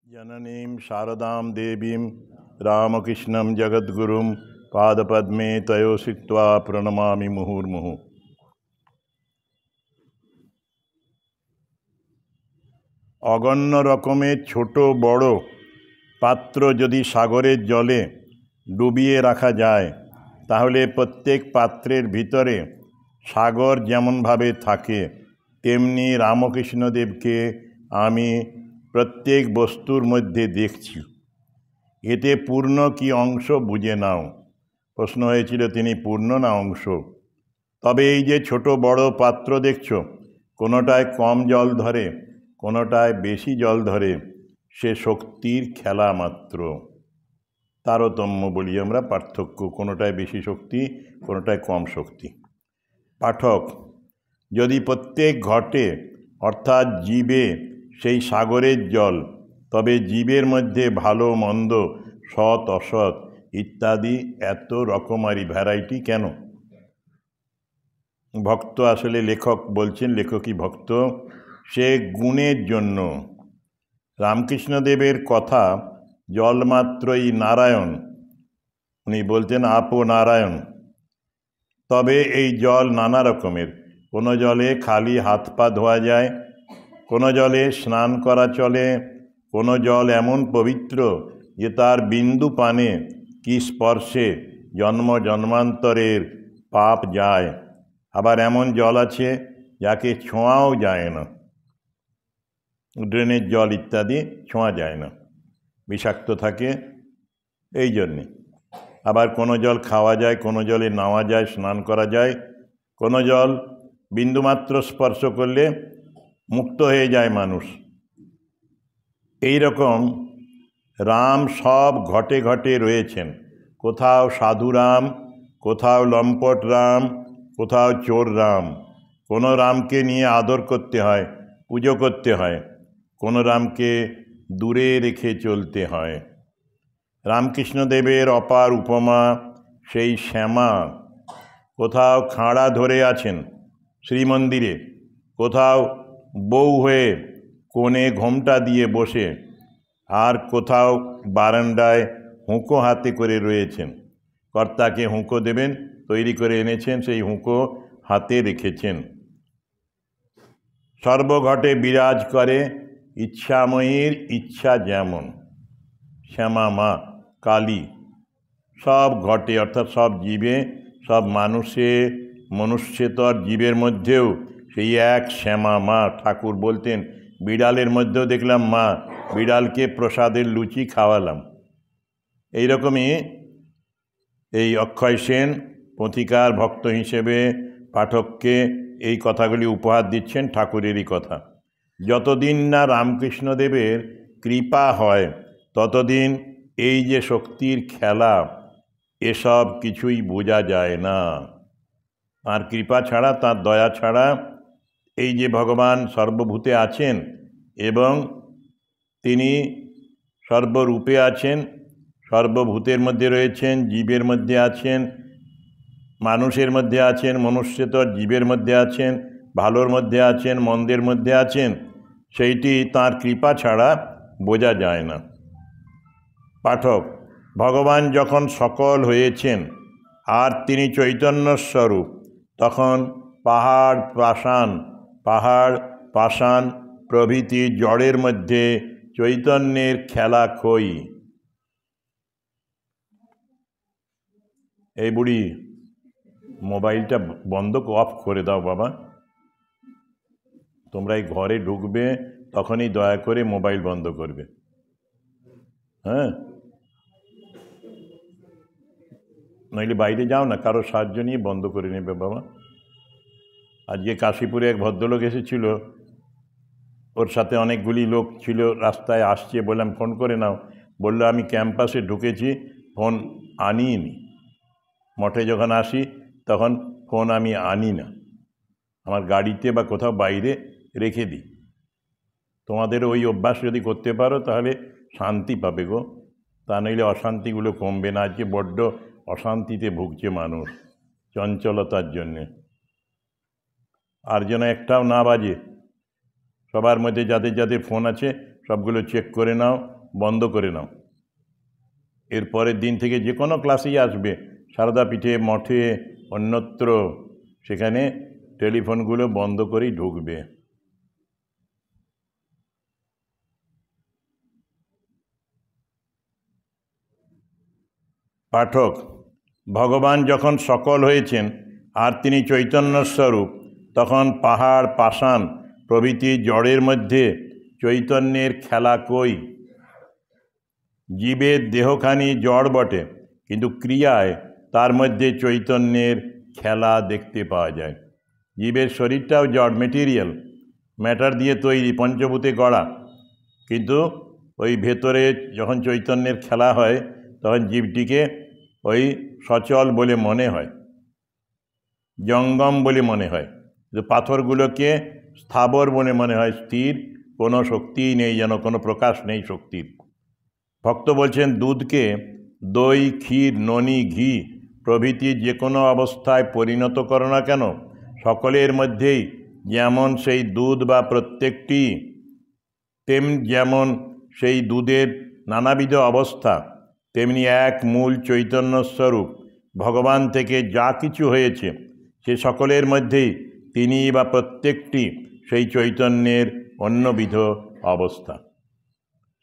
जननीं शारदां देवीं रामकृष्णं जगद्गुरुं पादपद्मे तयोसित्वा प्रणमामि मुहुर्मुहुः। অগণ্য রকমের ছোট বড় পাত্র যদি সাগরের জলে ডুবিয়ে রাখা যায়, তাহলে প্রত্যেক পাত্রের ভিতরে সাগর যেমনভাবে থাকে, তেমনি রামকৃষ্ণদেবকে আমি প্রত্যেক বস্তুর মধ্যে দেখছি। এতে পূর্ণ কি অংশ বুঝে নাও। প্রশ্ন হয়েছিল তিনি পূর্ণ না অংশ। তবে এই যে ছোট বড় পাত্র দেখছো, কোনোটায় কম জল ধরে, কোনোটায় বেশি জল ধরে, সে শক্তির খেলা মাত্র। তারতম্য বলি আমরা, পার্থক্য। কোনোটায় বেশি শক্তি, কোনোটায় কম শক্তি। পাঠক, যদি প্রত্যেক ঘটে অর্থাৎ জীবে সেই সাগরের জল, তবে জীবের মধ্যে ভালো মন্দ, সৎ অসৎ ইত্যাদি এত রকমারি ভ্যারাইটি কেন? ভক্ত, আসলে লেখক বলছেন, লেখকই ভক্ত, সে গুণের জন্য। রামকৃষ্ণদেবের কথা জলমাত্রই নারায়ণ, উনি বলতেন আপো নারায়ণ। তবে এই জল নানা রকমের। কোনো জলে খালি হাত পা ধোয়া যায়, কোনো জলে স্নান করা চলে, কোনো জল এমন পবিত্র যে তার বিন্দু পানে কি স্পর্শে জন্ম জন্মান্তরের পাপ যায়। আবার এমন জল আছে যাকে ছোঁয়াও যায় না, ড্রেনের জল ইত্যাদি ছোঁয়া যায় না, বিষাক্ত থাকে এই জন্যে। আবার কোনো জল খাওয়া যায়, কোনো জলে নাওয়া যায়, স্নান করা যায়, কোনো জল বিন্দুমাত্র স্পর্শ করলে মুক্ত হয়ে যায় মানুষ। এই রকম রাম সব ঘটে ঘটে রয়েছেন। কোথাও সাধু রাম, কোথাও লম্পট রাম, কোথাও চোর রাম। কোনো রামকে নিয়ে আদর করতে হয়, পুজো করতে হয়, কোনো রামকে দূরে রেখে চলতে হয়। রামকৃষ্ণদেবের অপার উপমা সেই শ্যামা। কোথাও খাঁড়া ধরে আছেন শ্রীমন্দিরে, কোথাও বউ হয়ে কোণে ঘোমটা দিয়ে বসে, আর কোথাও বারান্দায় হুঁকো হাতে করে রয়েছেন। কর্তাকে হুঁকো দেবেন, তৈরি করে এনেছেন, সেই হুঁকো হাতে রেখেছেন। সর্বঘটে বিরাজ করে ইচ্ছাময়ীর ইচ্ছা যেমন। শ্যামা মা কালী সব ঘটে, অর্থাৎ সব জীবে, সব মানুষে, মনুষ্যতর জীবের মধ্যেও সেই এক শ্যামা মা। ঠাকুর বলতেন, বিড়ালের মধ্যেও দেখলাম মা, বিড়ালকে প্রসাদের লুচি খাওয়ালাম। এইরকমই এই অক্ষয় সেন পথিকার ভক্ত হিসেবে পাঠককে এই কথাগুলি উপহার দিচ্ছেন, ঠাকুরেরই কথা। যতদিন না রামকৃষ্ণদেবের কৃপা হয়, ততদিন এই যে শক্তির খেলা, এসব কিছুই বোঝা যায় না। তাঁর কৃপা ছাড়া, তাঁর দয়া ছাড়া এই যে ভগবান সর্বভূতে আছেন এবং তিনি সর্বরূপে আছেন, সর্বভূতের মধ্যে রয়েছেন, জীবের মধ্যে আছেন, মানুষের মধ্যে আছেন, মনুষ্যতর জীবের মধ্যে আছেন, ভালোর মধ্যে আছেন, মন্দের মধ্যে আছেন, সেইটি তাঁর কৃপা ছাড়া বোঝা যায় না। পাঠক, ভগবান যখন সকল হয়েছেন আর তিনি চৈতন্যস্বরূপ, তখন পাহাড় পাষাণ প্রভৃতি জড়ের মধ্যে চৈতন্যের খেলা খই। এই বুড়ি, মোবাইলটা বন্ধ অফ করে দাও বাবা। তোমরা এই ঘরে ঢুকবে, তখনই দয়া করে মোবাইল বন্ধ করবে। হ্যাঁ, নইলে বাইরে যাও না, কারো সাহায্য নিয়ে বন্ধ করে নেবে বাবা। আজকে কাশীপুরে এক ভদ্রলোক এসেছিল, ওর সাথে অনেকগুলি লোক ছিল, রাস্তায় আসছে, বললাম ফোন করে নাও। বললো আমি ক্যাম্পাসে ঢুকেছি, ফোন আনিনি। মঠে যখন আসি তখন ফোন আমি আনি না, আমার গাড়িতে বা কোথাও বাইরে রেখে দিই। তোমাদের ওই অভ্যাস যদি করতে পারো তাহলে শান্তি পাবে গো, তা নইলে অশান্তিগুলো কমবে না। আজকে বড্ড অশান্তিতে ভুগছে মানুষ, চঞ্চলতার জন্যে। আর যেন একটাও না বাজে। সবার মধ্যে যাদের যাদের ফোন আছে সবগুলো চেক করে নাও, বন্ধ করে নাও। এর পরের দিন থেকে যে কোনো ক্লাসেই আসবে, সারদাপীঠে, মঠে, অন্যত্র, সেখানে টেলিফোনগুলো বন্ধ করেই ঢুকবে। পাঠক, ভগবান যখন সকল হয়েছেন আর তিনি চৈতন্যস্বরূপ, তখন পাহাড়, পাষাণ প্রভৃতি জড়ের মধ্যে চৈতন্যের খেলা কই? জীবের দেহখানি জড় বটে, কিন্তু ক্রিয়ায় তার মধ্যে চৈতন্যের খেলা দেখতে পাওয়া যায়। জীবের শরীরটাও জড়, মেটেরিয়াল, ম্যাটার দিয়ে তৈরি, পঞ্চভূতে গড়া, কিন্তু ওই ভেতরে যখন চৈতন্যের খেলা হয় তখন জীবটিকে ওই সচল বলে মনে হয়, জঙ্গম বলে মনে হয়, পাথরগুলোকে স্থাবর বলে মনে হয়, স্থির, কোনো শক্তিই নেই, যেন কোনো প্রকাশ নেই শক্তির। ভক্ত বলছেন, দুধকে দই, ক্ষীর, ননি, ঘি প্রভৃতি যে কোনো অবস্থায় পরিণত করো না কেন, সকলের মধ্যেই যেমন সেই দুধ বা প্রত্যেকটি যেমন সেই দুধের নানাবিধ অবস্থা, তেমনি এক মূল চৈতন্যস্বরূপ ভগবান থেকে যা কিছু হয়েছে সে সকলের মধ্যেই তিনি বা প্রত্যেকটি সেই চৈতন্যের অন্যবিধ অবস্থা।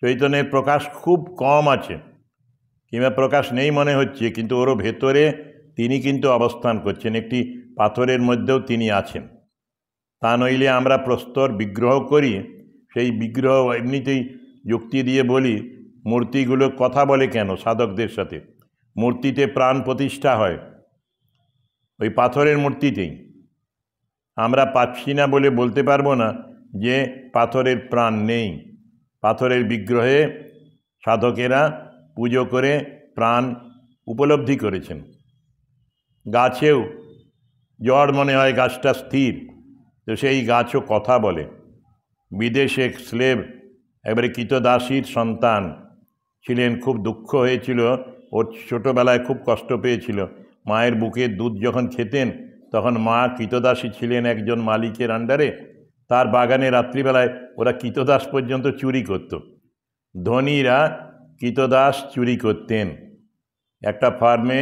চৈতন্যের প্রকাশ খুব কম আছে, কিংবা প্রকাশ নেই মনে হচ্ছে, কিন্তু ওর ভেতরে তিনি কিন্তু অবস্থান করছেন, একটি পাথরের মধ্যেও তিনি আছেন। তা নইলে আমরা প্রস্তর বিগ্রহ করি, সেই বিগ্রহ এমনিতেই যুক্তি দিয়ে বলি, মূর্তিগুলো কথা বলে কেন সাধকদের সাথে? মূর্তিতে প্রাণ প্রতিষ্ঠা হয়, ওই পাথরের মূর্তিতেই। আমরা পাচ্ছি না বলে বলতে পারবো না যে পাথরের প্রাণ নেই। পাথরের বিগ্রহে সাধকেরা পুজো করে প্রাণ উপলব্ধি করেছেন। গাছেও জড় মনে হয়, গাছটা স্থির, তো সেই গাছও কথা বলে। বিদেশে স্লেভ, এবারে কৃতদাসীর সন্তান ছিলেন, খুব দুঃখ হয়েছিল, ওর ছোটোবেলায় খুব কষ্ট পেয়েছিল। মায়ের বুকের দুধ যখন খেতেন তখন মা কৃতদাসী ছিলেন একজন মালিকের আন্ডারে, তার বাগানে রাত্রিবেলায় ওরা কৃতদাস পর্যন্ত চুরি করত। ধনীরা কৃতদাস চুরি করতেন। একটা ফার্মে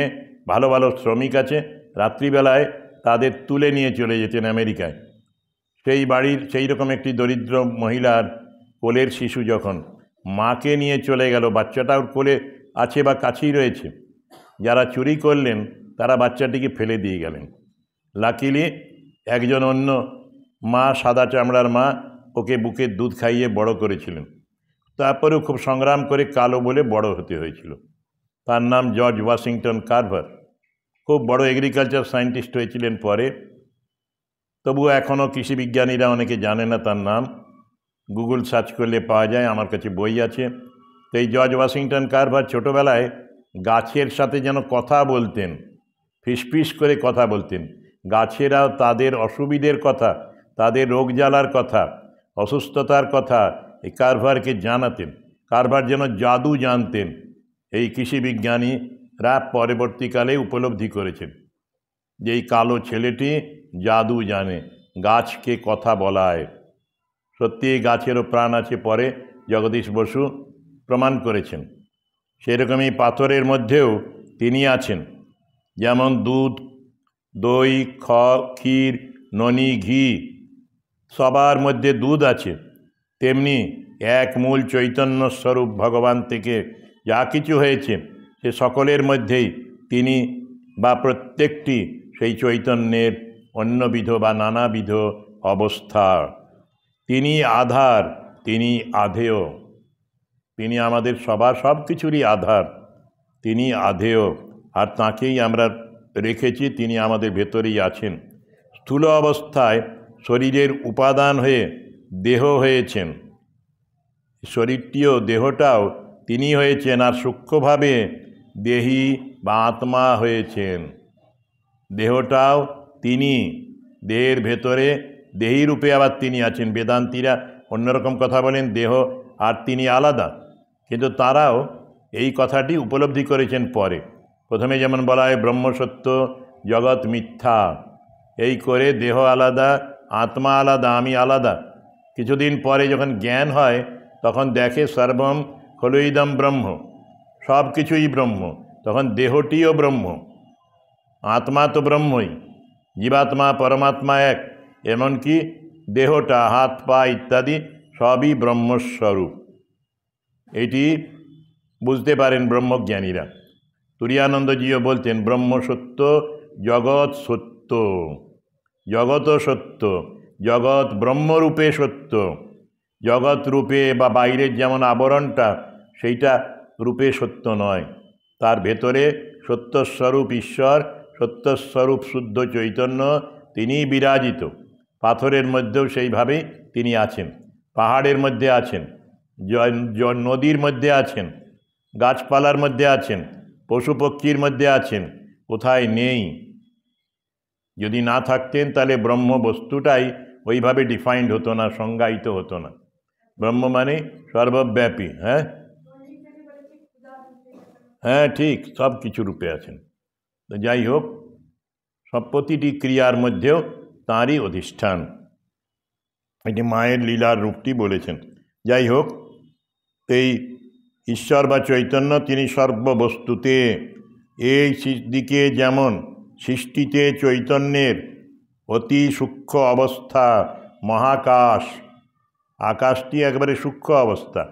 ভালো ভালো শ্রমিক আছে, রাত্রিবেলায় তাদের তুলে নিয়ে চলে যেতেন আমেরিকায়। সেই বাড়ির সেই রকম একটি দরিদ্র মহিলার কোলের শিশু যখন মাকে নিয়ে চলে গেল, বাচ্চাটাও কোলে আছে বা কাছেই রয়েছে, যারা চুরি করলেন তারা বাচ্চাটিকে ফেলে দিয়ে গেলেন। লাকিলি একজন অন্য মা, সাদা চামড়ার মা, ওকে বুকের দুধ খাইয়ে বড় করেছিলেন। তারপরেও খুব সংগ্রাম করে কালো বলে বড় হতে হয়েছিল। তার নাম জর্জ ওয়াশিংটন কার্ভার। খুব বড় এগ্রিকালচার সায়েন্টিস্ট হয়েছিলেন পরে, তবুও এখনও কৃষি বিজ্ঞানীরা অনেকে জানে না তার নাম। গুগল সার্চ করলে পাওয়া যায়, আমার কাছে বই আছে। তো এই জর্জ ওয়াশিংটন কার্ভার ছোটোবেলায় গাছের সাথে যেন কথা বলতেন, ফিসফিস করে কথা বলতেন। গাছেরাও তাদের অসুবিধের কথা, তাদের রোগ জ্বালার কথা, অসুস্থতার কথা এই কার্ভারকে জানাতেন। কার্ভার যেন জাদু জানতেন। এই কৃষি বিজ্ঞানীরা পরবর্তীকালে উপলব্ধি করেছেন যে এই কালো ছেলেটি জাদু জানে, গাছকে কথা বলায়। সত্যি এই গাছেরও প্রাণ আছে, পরে জগদীশ বসু প্রমাণ করেছেন। সেরকমই পাথরের মধ্যেও তিনি আছেন। যেমন দুধ, দই, ক্ষীর, ননি, ঘি সবার মধ্যে দুধ আছে, তেমনি এক মূল চৈতন্য স্বরূপ ভগবান থেকে যা কিছু হয়েছে সে সকলের মধ্যেই তিনি বা প্রত্যেকটি সেই চৈতন্যের অন্যবিধ বা নানাবিধ অবস্থা। তিনি আধার, তিনি আধেয়, তিনি আমাদের সব কিছুরই আধার, তিনি আধেয়, আর তাঁকেই আমরা রেখেছি, তিনি আমাদের ভেতরেই আছেন। স্থূল অবস্থায় শরীরের উপাদান হয়ে দেহ হয়েছেন, শরীরটিও দেহটাও তিনি হয়েছেন, আর সূক্ষ্মভাবে দেহী বা আত্মা হয়েছেন। দেহটাও তিনি, দেহের ভেতরে দেহী রূপে আবার তিনি আছেন। বেদান্তীরা অন্যরকম কথা বলেন, দেহ আর তিনি আলাদা, কিন্তু তারাও এই কথাটি উপলব্ধি করেছেন পরে। প্রথমে যেমন বলা হয় ব্রহ্মসত্য, জগৎ মিথ্যা, এই করে দেহ আলাদা, আত্মা আলাদা, আমি আলাদা। কিছুদিন পরে যখন জ্ঞান হয় তখন দেখে সর্বম হলো ইদম ব্রহ্ম, সব কিছুই ব্রহ্ম, তখন দেহটিও ব্রহ্ম। আত্মা তো ব্রহ্মই, জীবাত্মা পরমাত্মা এক, এমনকি দেহটা, হাত পা ইত্যাদি সবই ব্রহ্মস্বরূপ। এটি বুঝতে পারেন ব্রহ্মজ্ঞানীরা। তুরীয়ানন্দজিও বলতেন ব্রহ্ম সত্য, জগৎ সত্য, জগৎ সত্য, জগৎ ব্রহ্মরূপে সত্য। জগৎ রূপে বা বাইরের যেমন আবরণটা, সেইটা রূপে সত্য নয়, তার ভেতরে সত্যস্বরূপ ঈশ্বর, সত্যস্বরূপ শুদ্ধ চৈতন্য, তিনিই বিরাজিত। পাথরের মধ্যেও সেইভাবেই তিনি আছেন, পাহাড়ের মধ্যে আছেন, নদীর মধ্যে আছেন, গাছপালার মধ্যে আছেন, পশু পক্ষীর মধ্যে আছেন, কোথায় নেই। যদি না থাকতেন তাহলে ব্রহ্ম বস্তুটাই ওইভাবে ডিফাইন্ড হতো না, সংজ্ঞায়িত হতো না। ব্রহ্ম মানে সর্বব্যাপী। হ্যাঁ হ্যাঁ, ঠিক, সব কিছু রূপে আছেন। তো যাই হোক, সব প্রতিটি ক্রিয়ার মধ্যেও তাঁরই অধিষ্ঠান। এটি মায়ের লীলার রূপটি বলেছেন। যাই হোক, এই ঈশ্বর বা চৈতন্য তিনি সর্ববস্তুতে। এই দিকে যেমন সৃষ্টিতে চৈতন্যের অতি সূক্ষ্ম অবস্থা মহাকাশ, আকাশটি একেবারে সূক্ষ্ম অবস্থা,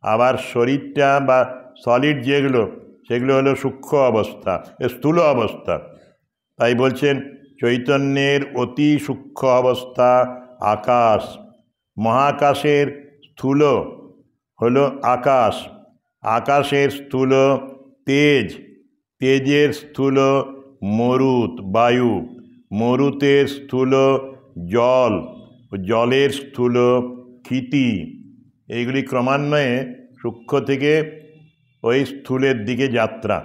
আবার শরীরটা বা সলিড যেগুলো, সেগুলো হলো সূক্ষ্ম অবস্থা, স্থূল অবস্থা। তাই বলছেন চৈতন্যের অতি সূক্ষ্ম অবস্থা আকাশ, মহাকাশের স্থূল হলো আকাশ, আকাশের স্থূল তেজ, তেজের স্থূল মরুত বায়ু, মরুতের স্থূল জল, জলের স্থূল ক্ষিতি। এইগুলি ক্রমান্বয়ে সূক্ষ্ম থেকে ওই স্থূলের দিকে যাত্রা।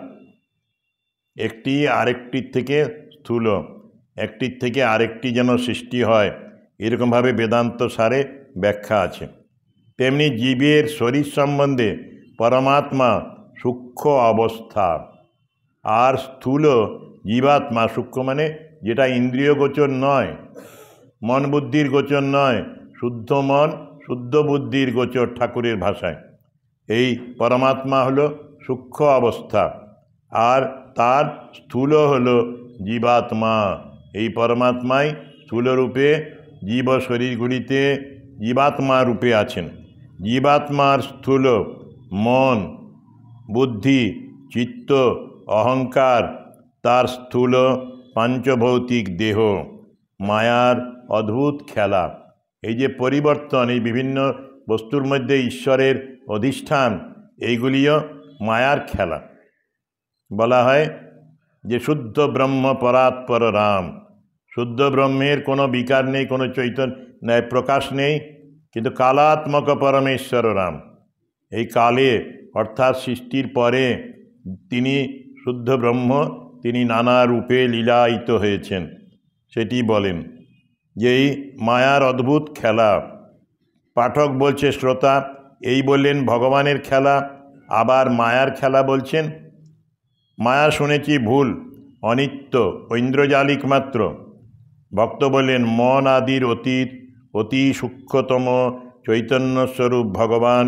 একটি আরেকটির থেকে স্থূল, একটির থেকে আরেকটি যেন সৃষ্টি হয়, এরকমভাবে বেদান্ত সারে ব্যাখ্যা আছে। তেমনি জীবের শরীর সম্বন্ধে পরমাত্মা সূক্ষ্ম অবস্থা, আর স্থূল জীবাত্মা। সূক্ষ্ম মানে যেটা ইন্দ্রিয় গোচর নয়, মন বুদ্ধির গোচর নয়, শুদ্ধ মন শুদ্ধ বুদ্ধির গোচর ঠাকুরের ভাষায়। এই পরমাত্মা হলো সূক্ষ্ম অবস্থা, আর তার স্থূল হলো জীবাত্মা। এই পরমাত্মাই স্থূলরূপে জীব শরীরগুলিতে জীবাত্মা রূপে আছেন। জীবাত্মার স্থূল মন, বুদ্ধি, চিত্ত, অহংকার, তার স্থূল পাঞ্চভৌতিক দেহ। মায়ার অদ্ভুত খেলা, এই যে পরিবর্তন, এই বিভিন্ন বস্তুর মধ্যে ঈশ্বরের অধিষ্ঠান, এইগুলিও মায়ার খেলা। বলা হয় যে শুদ্ধ ব্রহ্ম পরাৎপর রাম, শুদ্ধ ব্রহ্মের কোনো বিকার নেই, কোনো চৈতন্য প্রকাশ নেই, কিন্তু কালাত্মক পরমেশ্বর রাম। এই কালে অর্থাৎ সৃষ্টির পরে তিনি শুদ্ধ ব্রহ্ম, তিনি নানা রূপে লীলায়িত হয়েছেন। সেটি বলেন যে এই মায়ার অদ্ভুত খেলা। পাঠক বলছে শ্রোতা এই বললেন ভগবানের খেলা, আবার মায়ার খেলা বলছেন। মায়া শুনেছি ভুল, অনিত্য, ঐন্দ্রজালিক মাত্র। ভক্ত বললেন মন আদির অতীত, অতি সূক্ষ্মতম চৈতন্যস্বরূপ ভগবান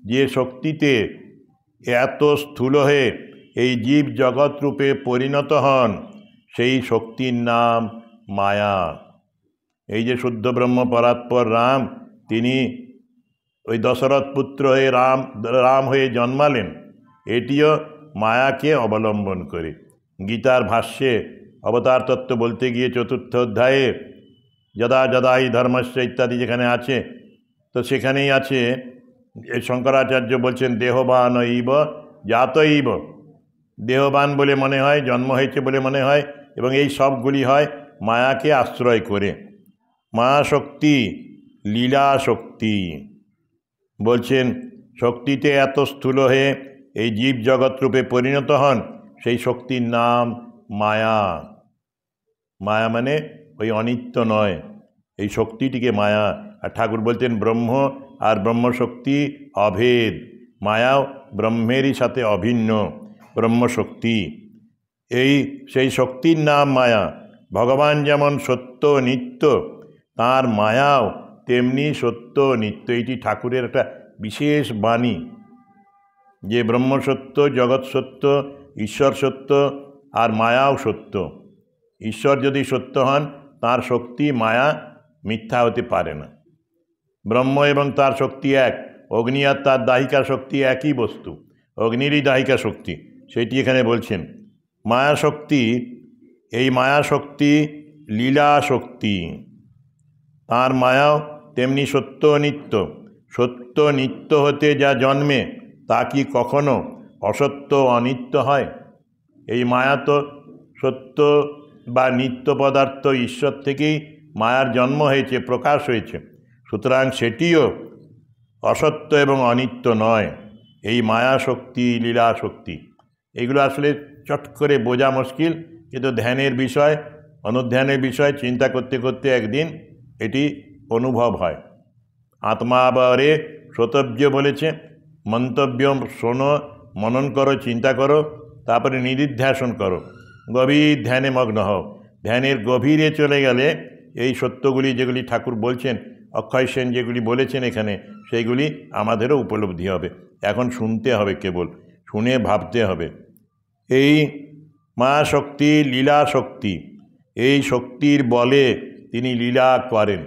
যে শক্তিতে এত স্থূল হয়ে এই জীব জগৎ রূপে পরিণত হন, সেই শক্তির নাম মায়া। এই যে শুদ্ধ ব্রহ্ম পরাৎপর রাম, তিনি ওই দশরথ পুত্র হয়ে রাম হয়ে জন্মালেন, এটিও মায়াকে অবলম্বন করে। গীতার ভাষ্যে অবতার তত্ত্ব বলতে গিয়ে 4th অধ্যায়ে যদা যদাই ধর্মস্য ইত্যাদি যেখানে আছে, তো সেখানেই আছে শঙ্করাচার্য বলছেন দেহবান ইব জাতইব। দেহবান বলে মনে হয়, জন্ম হয়েছে বলে মনে হয়, এবং এই সবগুলি হয় মায়াকে আশ্রয় করে। মায়া শক্তি লীলা শক্তি। বলছেন শক্তিতে এত স্থূল হয়ে এই জীব জগৎ রূপে পরিণত হন, সেই শক্তির নাম মায়া। মায়া মানে ওই অনিত্য নয়, এই শক্তিটিকে মায়া। আর ঠাকুর বলতেন ব্রহ্ম আর ব্রহ্মশক্তি অভেদ, মায়াও ব্রহ্মেরই সাথে অভিন্ন ব্রহ্মশক্তি। সেই শক্তির নাম মায়া। ভগবান যেমন সত্য নিত্য, তাঁর মায়াও তেমনি সত্য নিত্য। এটি ঠাকুরের একটা বিশেষ বাণী। যে ব্রহ্ম সত্য, জগৎ সত্য, ঈশ্বর সত্য, আর মায়াও সত্য। ঈশ্বর যদি সত্য হন, তাঁর শক্তি মায়া মিথ্যা হতে পারে না। ব্রহ্ম এবং তার শক্তি এক, অগ্নি আর তার দাহিকা শক্তি একই বস্তু, অগ্নিরই দাহিকা শক্তি, সেটি এখানে বলছেন। মায়া শক্তি, এই মায়া শক্তি লীলা শক্তি, তাঁর মায়াও তেমনি সত্য নিত্য। সত্য নিত্য হতে যা জন্মে তা কি কখনো অসত্য অনিত্য হয়? এই মায়া তো সত্য বা নিত্য পদার্থ, ঈশ্বর থেকেই মায়ার জন্ম হয়েছে, প্রকাশ হয়েছে, সুতরাং সেটিও অসত্য এবং অনিত্য নয়। এই মায়া শক্তি, লীলা শক্তি, এগুলো আসলে চট করে বোঝা মুশকিল, কিন্তু ধ্যানের বিষয়, অনুধ্যানের বিষয়, চিন্তা করতে করতে একদিন এটি অনুভব হয়। আত্মাবরে শ্রোতব্য বলেছে, মন্তব্য শোনো, মনন করো, চিন্তা করো, তারপরে নিদিধ্যাসন করো, গভীর ধ্যানে মগ্ন হও। ধ্যানের গভীরে চলে গেলে এই সত্যগুলি যেগুলি ঠাকুর বলছেন, অক্ষয় সেন যেগুলি বলেছেন এখানে, সেইগুলি আমাদেরও উপলব্ধি হবে। এখন শুনতে হবে, কেবল শুনে ভাবতে হবে। এই মা শক্তি লীলা শক্তি, এই শক্তির বলে তিনি লীলা করেন।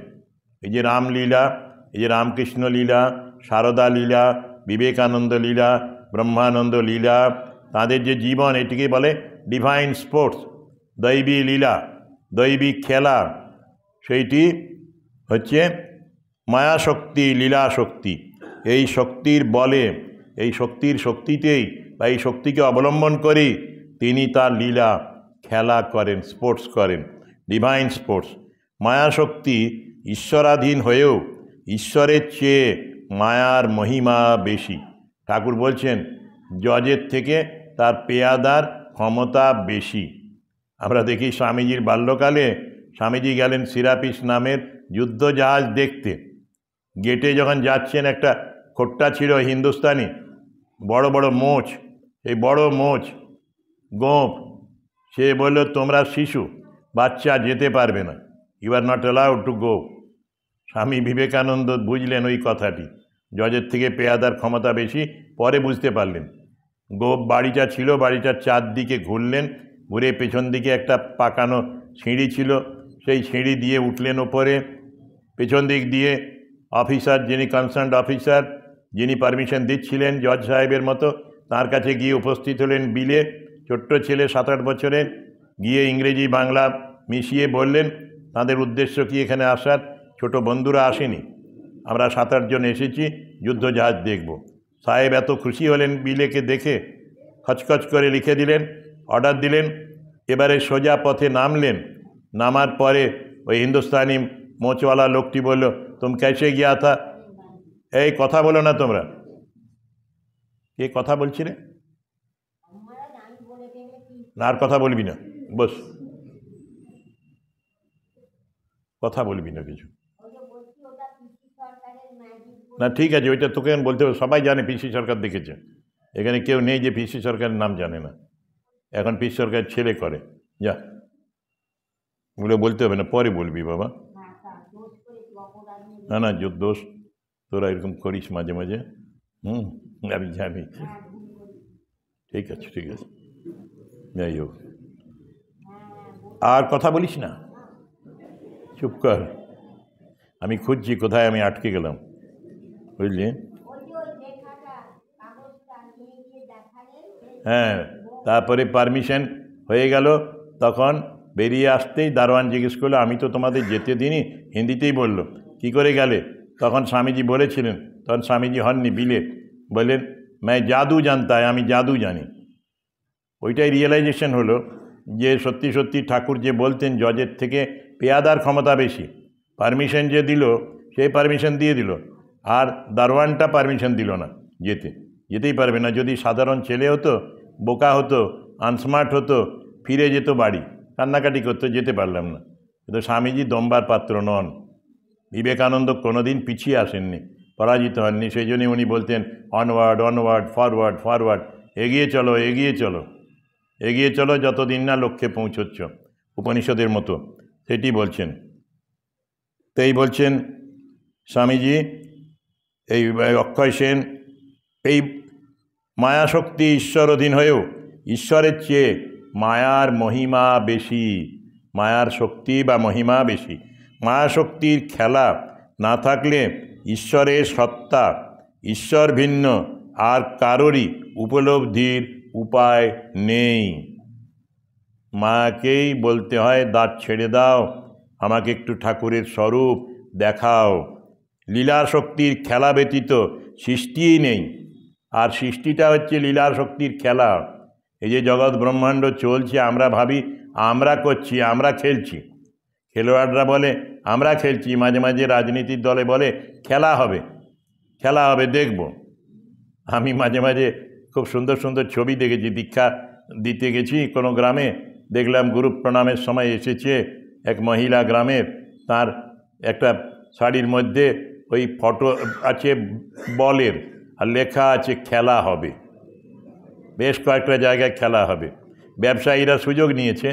এই যে রামলীলা, এই যে রামকৃষ্ণ লীলা, সারদা লীলা, বিবেকানন্দ লীলা, ব্রহ্মানন্দ লীলা, তাদের যে জীবন, এটিকে বলে ডিভাইন স্পোর্টস, দৈবী লীলা, দৈবিক খেলা। সেইটি হচ্ছে মায়া শক্তি, লীলা শক্তি। এই শক্তির বলে, এই শক্তির শক্তিতেই বা এই শক্তিকে অবলম্বন করেই তিনি তার লীলা খেলা করেন, স্পোর্টস করেন, ডিভাইন স্পোর্টস। মায়া শক্তি ঈশ্বরাধীন হয়েও ঈশ্বরের চেয়ে মায়ার মহিমা বেশি। ঠাকুর বলছেন জজের থেকে তার পেয়াদার ক্ষমতা বেশি। আমরা দেখি স্বামীজির বাল্যকালে স্বামীজি গেলেন সিরাপিস নামের যুদ্ধজাহাজ দেখতে। গেটে যখন যাচ্ছেন, একটা খোট্টা ছিল হিন্দুস্তানি, বড় বড় মোচ, এই বড় মোচ গোঁফ, সে বলল তোমরা শিশু, বাচ্চা যেতে পারবে না, you are not allowed to go. Swami Vivekananda বুঝলেন ওই কথাটি, জজের থেকে পেয়াদার ক্ষমতা বেশি, পরে বুঝতে পারলেন। গোপ বাড়িটা ছিল, বাড়িটার চারদিকে ঘুরলেন, ঘুরে পেছন দিকে একটা পাকানো সিঁড়ি ছিল, সেই সিঁড়ি দিয়ে উঠলেন ওপরে। পেছন দিক দিয়ে অফিসার, যিনি কনসার্নড অফিসার, যিনি পারমিশন দিচ্ছিলেন জজ সাহেবের মতো, তার কাছে গিয়ে উপস্থিত হলেন বিলে। ছোট্ট ছেলে 7-8 বছরের, গিয়ে ইংরেজি বাংলা মিশিয়ে বললেন তাদের উদ্দেশ্য কি এখানে আসার। ছোট বন্ধুরা আসেনি, আমরা 7-8 জন এসেছি যুদ্ধজাহাজ দেখব। সাহেব এত খুশি হলেন বিলেকে দেখে, খচখচ করে লিখে দিলেন, অর্ডার দিলেন। এবারে সোজা পথে নামলেন। নামার পরে ওই হিন্দুস্তানি মোচওয়ালা লোকটি বলল, তুমি कैसे गया था? এই কথা বলো না তোমরা। কে কথা বলছিলে? না, আর কথা বলবি না, বস, কথা বলবি না কিছু। না ঠিক আছে, ওইটা তোকে বলতে হবে, সবাই জানে পিসি সরকার দেখেছে, এখানে কেউ নেই যে পিসি সরকারের নাম জানে না। এখন পিসি সরকারের ছেলে করে, যা ওগুলো বলতে হবে না, পরে বলবি বাবা। না না, দোষ তোরা এরকম করিস মাঝে মাঝে, আমি জানি। ঠিক আছে ঠিক আছে, যাই হোক, আর কথা বলিস না, চুপ কর। আমি খুঁজছি কোথায় আমি আটকে গেলাম, বুঝলি? হ্যাঁ, তারপরে পারমিশন হয়ে গেল, তখন বেরিয়ে আসতেই দারোয়ান জিজ্ঞেস করলো, আমি তো তোমাদের যেতে দিইনি, হিন্দিতেই বলল, কি করে গেলে? তখন স্বামীজি বলেছিলেন, তখন স্বামীজি হননি বিলে, বললেন मैं জাদু জানতা है, আমি জাদু জানি। ওইটাই রিয়েলাইজেশন হলো যে সত্যি সত্যি ঠাকুর যে বলতেন জজের থেকে পেয়াদার ক্ষমতা বেশি। পারমিশন যে দিল, সেই পারমিশন দিয়ে দিল, আর দারোয়ানটা পারমিশন দিল না, যেতেই পারবে না। যদি সাধারণ ছেলে হতো, বোকা হতো, আনস্মার্ট হতো, ফিরে যেত বাড়ি, কান্নাকাটি করতে, যেতে পারলাম না। কিন্তু স্বামীজি দম্বার পাত্র নন। বিবেকানন্দ কোনোদিন পিছিয়ে আসেননি, পরাজিত হননি। সেই জন্যই উনি বলতেন অনওয়ার্ড অনওয়ার্ড, ফরওয়ার্ড ফরওয়ার্ড, এগিয়ে চলো এগিয়ে চলো এগিয়ে চলো, যতদিন না লক্ষ্যে পৌঁছচ্ছ, উপনিষদের মতো, সেটি বলছেন। তাই বলছেন স্বামীজি, এই অক্ষয় সেন, এই মায়াশক্তি ঈশ্বর অধীন হয়েও ঈশ্বরের চেয়ে মায়ার মহিমা বেশি, মায়ার শক্তি বা মহিমা বেশি। মায়াশক্তির খেলা না থাকলে ঈশ্বরের সত্তা, ঈশ্বর ভিন্ন আর কারোরই উপলব্ধির উপায় নেই। মায়াকেই বলতে হয়, দাঁত ছেড়ে দাও, আমাকে একটু ঠাকুরের স্বরূপ দেখাও। লীলা শক্তির খেলা ব্যতীত সৃষ্টিই নেই, আর সৃষ্টিটা হচ্ছে লীলা শক্তির খেলা। এই যে জগৎ ব্রহ্মাণ্ড চলছে, আমরা ভাবি আমরা করছি, আমরা খেলছি। খেলোয়াড়রা বলে আমরা খেলছি, মাঝে মাঝে রাজনীতির দলে বলে খেলা হবে, খেলা হবে দেখব। আমি মাঝে মাঝে খুব সুন্দর সুন্দর ছবি দেখেছি। দীক্ষা দিতে গেছি কোনো গ্রামে, দেখলাম গুরু প্রণামের সময় এসেছে এক মহিলা গ্রামের, তার একটা শাড়ির মধ্যে ওই ফটো আছে বলের, আর লেখা আছে খেলা হবে। বেশ কয়েকটা জায়গায় খেলা হবে। ব্যবসায়ীরা সুযোগ নিয়েছে,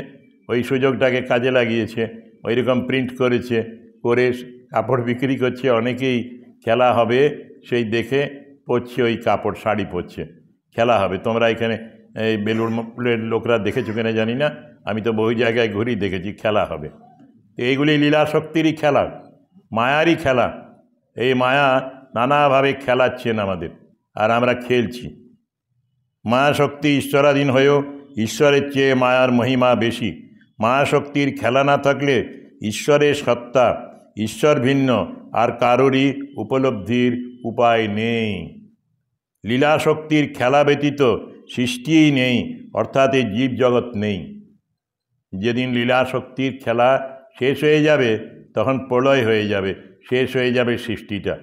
ওই সুযোগটাকে কাজে লাগিয়েছে, ওই রকম প্রিন্ট করেছে, করে কাপড় বিক্রি করছে। অনেকেই খেলা হবে সেই দেখে পরছে, ওই কাপড় শাড়ি পরছে, খেলা হবে। তোমরা এখানে এই বেলুড়ের লোকরা দেখেছো কিনা জানি না, আমি তো বহু জায়গায় ঘুরি দেখেছি খেলা হবে। এইগুলি লীলা শক্তিরই খেলা, মায়ারই খেলা। এই মায়া নানাভাবে খেলাচ্ছেন আমাদের, আর আমরা খেলছি। মায়াশক্তি ঈশ্বরাধীন হয়েও ঈশ্বরের চেয়ে মায়ার মহিমা বেশি। মায়াশক্তির খেলা না থাকলে ঈশ্বরের সত্তা, ঈশ্বর ভিন্ন আর কারোরই উপলব্ধির উপায় নেই। লীলা শক্তির খেলা ব্যতীত সৃষ্টিই নেই, অর্থাৎ এই জীব জগৎ নেই। যেদিন লীলা শক্তির খেলা শেষ হয়ে যাবে, তখন প্রলয় হয়ে যাবে, শেষ হয়ে যাবে সৃষ্টিটা,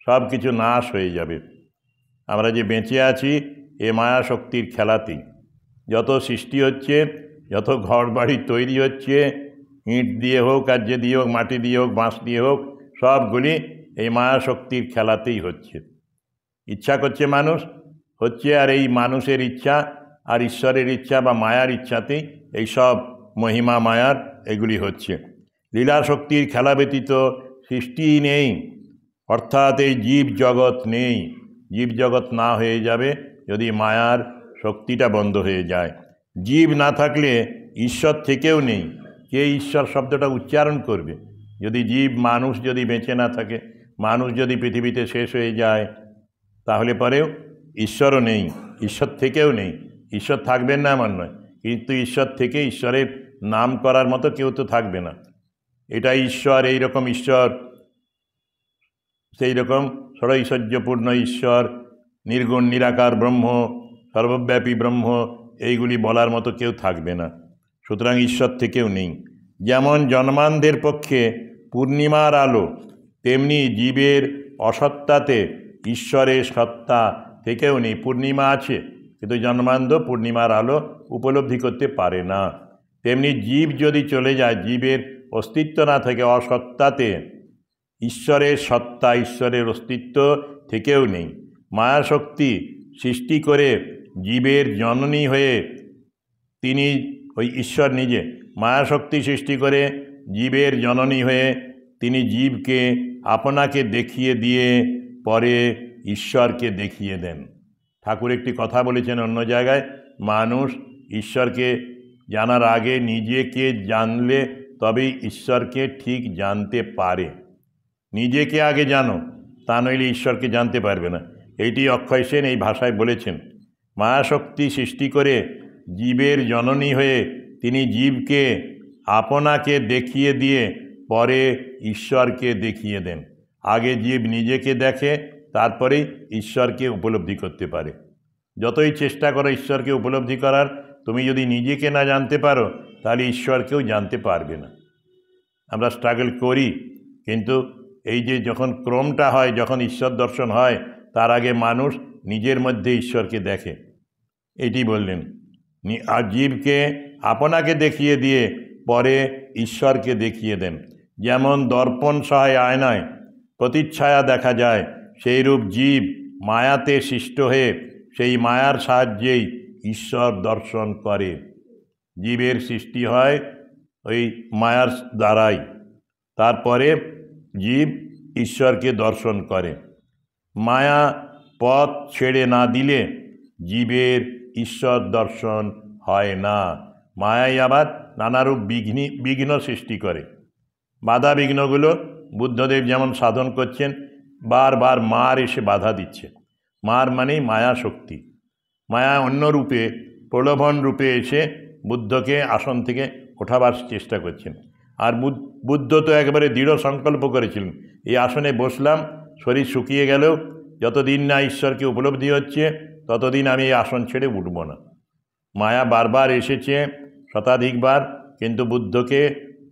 সব কিছু নাশ হয়ে যাবে। আমরা যে বেঁচে আছি এ মায়া শক্তির খেলাতেই। যত সৃষ্টি হচ্ছে, যত ঘর বাড়ি তৈরি হচ্ছে, ইট দিয়ে হোক আর যে দিয়ে হোক, মাটি দিয়ে হোক, বাঁশ দিয়ে হোক, সবগুলি এই মায়া শক্তির খেলাতেই হচ্ছে। ইচ্ছা করছে মানুষ, হচ্ছে, আর এই মানুষের ইচ্ছা আর ঈশ্বরের ইচ্ছা বা মায়ার ইচ্ছাতেই এই সব মহিমা মায়ার এগুলি হচ্ছে। লীলা শক্তির খেলা ব্যতীত সৃষ্টিই নেই, অর্থাৎ এই জীব জগৎ নেই। জীব জগৎ না হয়ে যাবে যদি মায়ার শক্তিটা বন্ধ হয়ে যায়। জীব না থাকলে ঈশ্বর থেকেও নেই। কে ঈশ্বর শব্দটা উচ্চারণ করবে? যদি জীব মানুষ যদি বেঁচে না থাকে, মানুষ যদি পৃথিবীতে শেষ হয়ে যায়, তাহলে পরেও ঈশ্বরও নেই, ঈশ্বর থেকেও নেই। ঈশ্বর থাকবেন না এমন নয়, কিন্তু ঈশ্বর থেকে ঈশ্বরের নাম করার মতো কেউ তো থাকবে না। এটা ঈশ্বর, এই রকম ঈশ্বর, সেই রকম ষড়ৈশ্বর্যপূর্ণ ঈশ্বর, নির্গুণ নিরাকার ব্রহ্ম, সর্বব্যাপী ব্রহ্ম, এইগুলি বলার মতো কেউ থাকবে না। সুতরাং ঈশ্বর থেকেও নেই। যেমন জন্মান্ধের পক্ষে পূর্ণিমার আলো, তেমনি জীবের অসত্তাতে ঈশ্বরের সত্তা থেকেও নেই। পূর্ণিমা আছে, কিন্তু জন্মান্ধ পূর্ণিমার আলো উপলব্ধি করতে পারে না। তেমনি জীব যদি চলে যায়, জীবের অস্তিত্ব না থাকে অসত্তাতে, ঈশ্বরের সত্তা, ঈশ্বরের অস্তিত্ব থেকেও নেই। মায়াশক্তি সৃষ্টি করে জীবের জননী হয়ে, তিনি ওই ঈশ্বর নিজে মায়াশক্তি সৃষ্টি করে জীবের জননী হয়ে তিনি জীবকে আপনাকে দেখিয়ে দিয়ে পরে ঈশ্বরকে দেখিয়ে দেন। ঠাকুর একটি কথা বলেছেন অন্য জায়গায়, মানুষ ঈশ্বরকে জানার আগে নিজেকে জানলে তবেই ঈশ্বরকে ঠিক জানতে পারে। নিজেকে আগে জানো, তা নইলে ঈশ্বরকে জানতে পারবে না। এইটি অক্ষয় সেন এই ভাষায় বলেছেন। মায়াশক্তি সৃষ্টি করে জীবের জননী হয়ে তিনি জীবকে আপনাকে দেখিয়ে দিয়ে পরে ঈশ্বরকে দেখিয়ে দেন। আগে জীব নিজেকে দেখে, তারপরেই ঈশ্বরকে উপলব্ধি করতে পারে। যতই চেষ্টা করো ঈশ্বরকে উপলব্ধি করার, তুমি যদি নিজেকে না জানতে পারো, তাহলে ঈশ্বরকেও জানতে পারবে না। আমরা স্ট্রাগল করি, কিন্তু এই যে যখন ক্রমটা হয়, যখন ঈশ্বর দর্শন হয়, তার আগে মানুষ নিজের মধ্যে ঈশ্বরকে দেখে। এটি বললেন, আর জীবকে আপনাকে দেখিয়ে দিয়ে পরে ঈশ্বরকে দেখিয়ে দেন। যেমন দর্পণ সহায় আয়নায় প্রতিচ্ছায়া দেখা যায়, সেইরূপ জীব মায়াতে সৃষ্ট হয়ে সেই মায়ার সাহায্যেই ঈশ্বর দর্শন করে। জীবের সৃষ্টি হয় ওই মায়ার দ্বারাই, তারপরে জীব ঈশ্বরকে দর্শন করে। মায়া পথ ছেড়ে না দিলে জীবের ঈশ্বর দর্শন হয় না। মায়াই আবার নানারূপ বিঘ্ন সৃষ্টি করে। বাধা বিঘ্নগুলো বুদ্ধদেব যেমন সাধন করছেন, বারবার মার এসে বাধা দিচ্ছে। মার মানেই মায়া শক্তি। মায়া অন্য রূপে, প্রলোভন রূপে এসে বুদ্ধকে আসন থেকে ওঠাবার চেষ্টা করছেন। আর বুদ্ধ তো একেবারে দৃঢ় সংকল্প করেছিলেন, এই আসনে বসলাম, শরীর শুকিয়ে গেলেও যতদিন না ঈশ্বরকে উপলব্ধি হচ্ছে ততদিন আমি এই আসন ছেড়ে উঠব না। মায়া বারবার এসেছে শতাধিকবার, কিন্তু বুদ্ধকে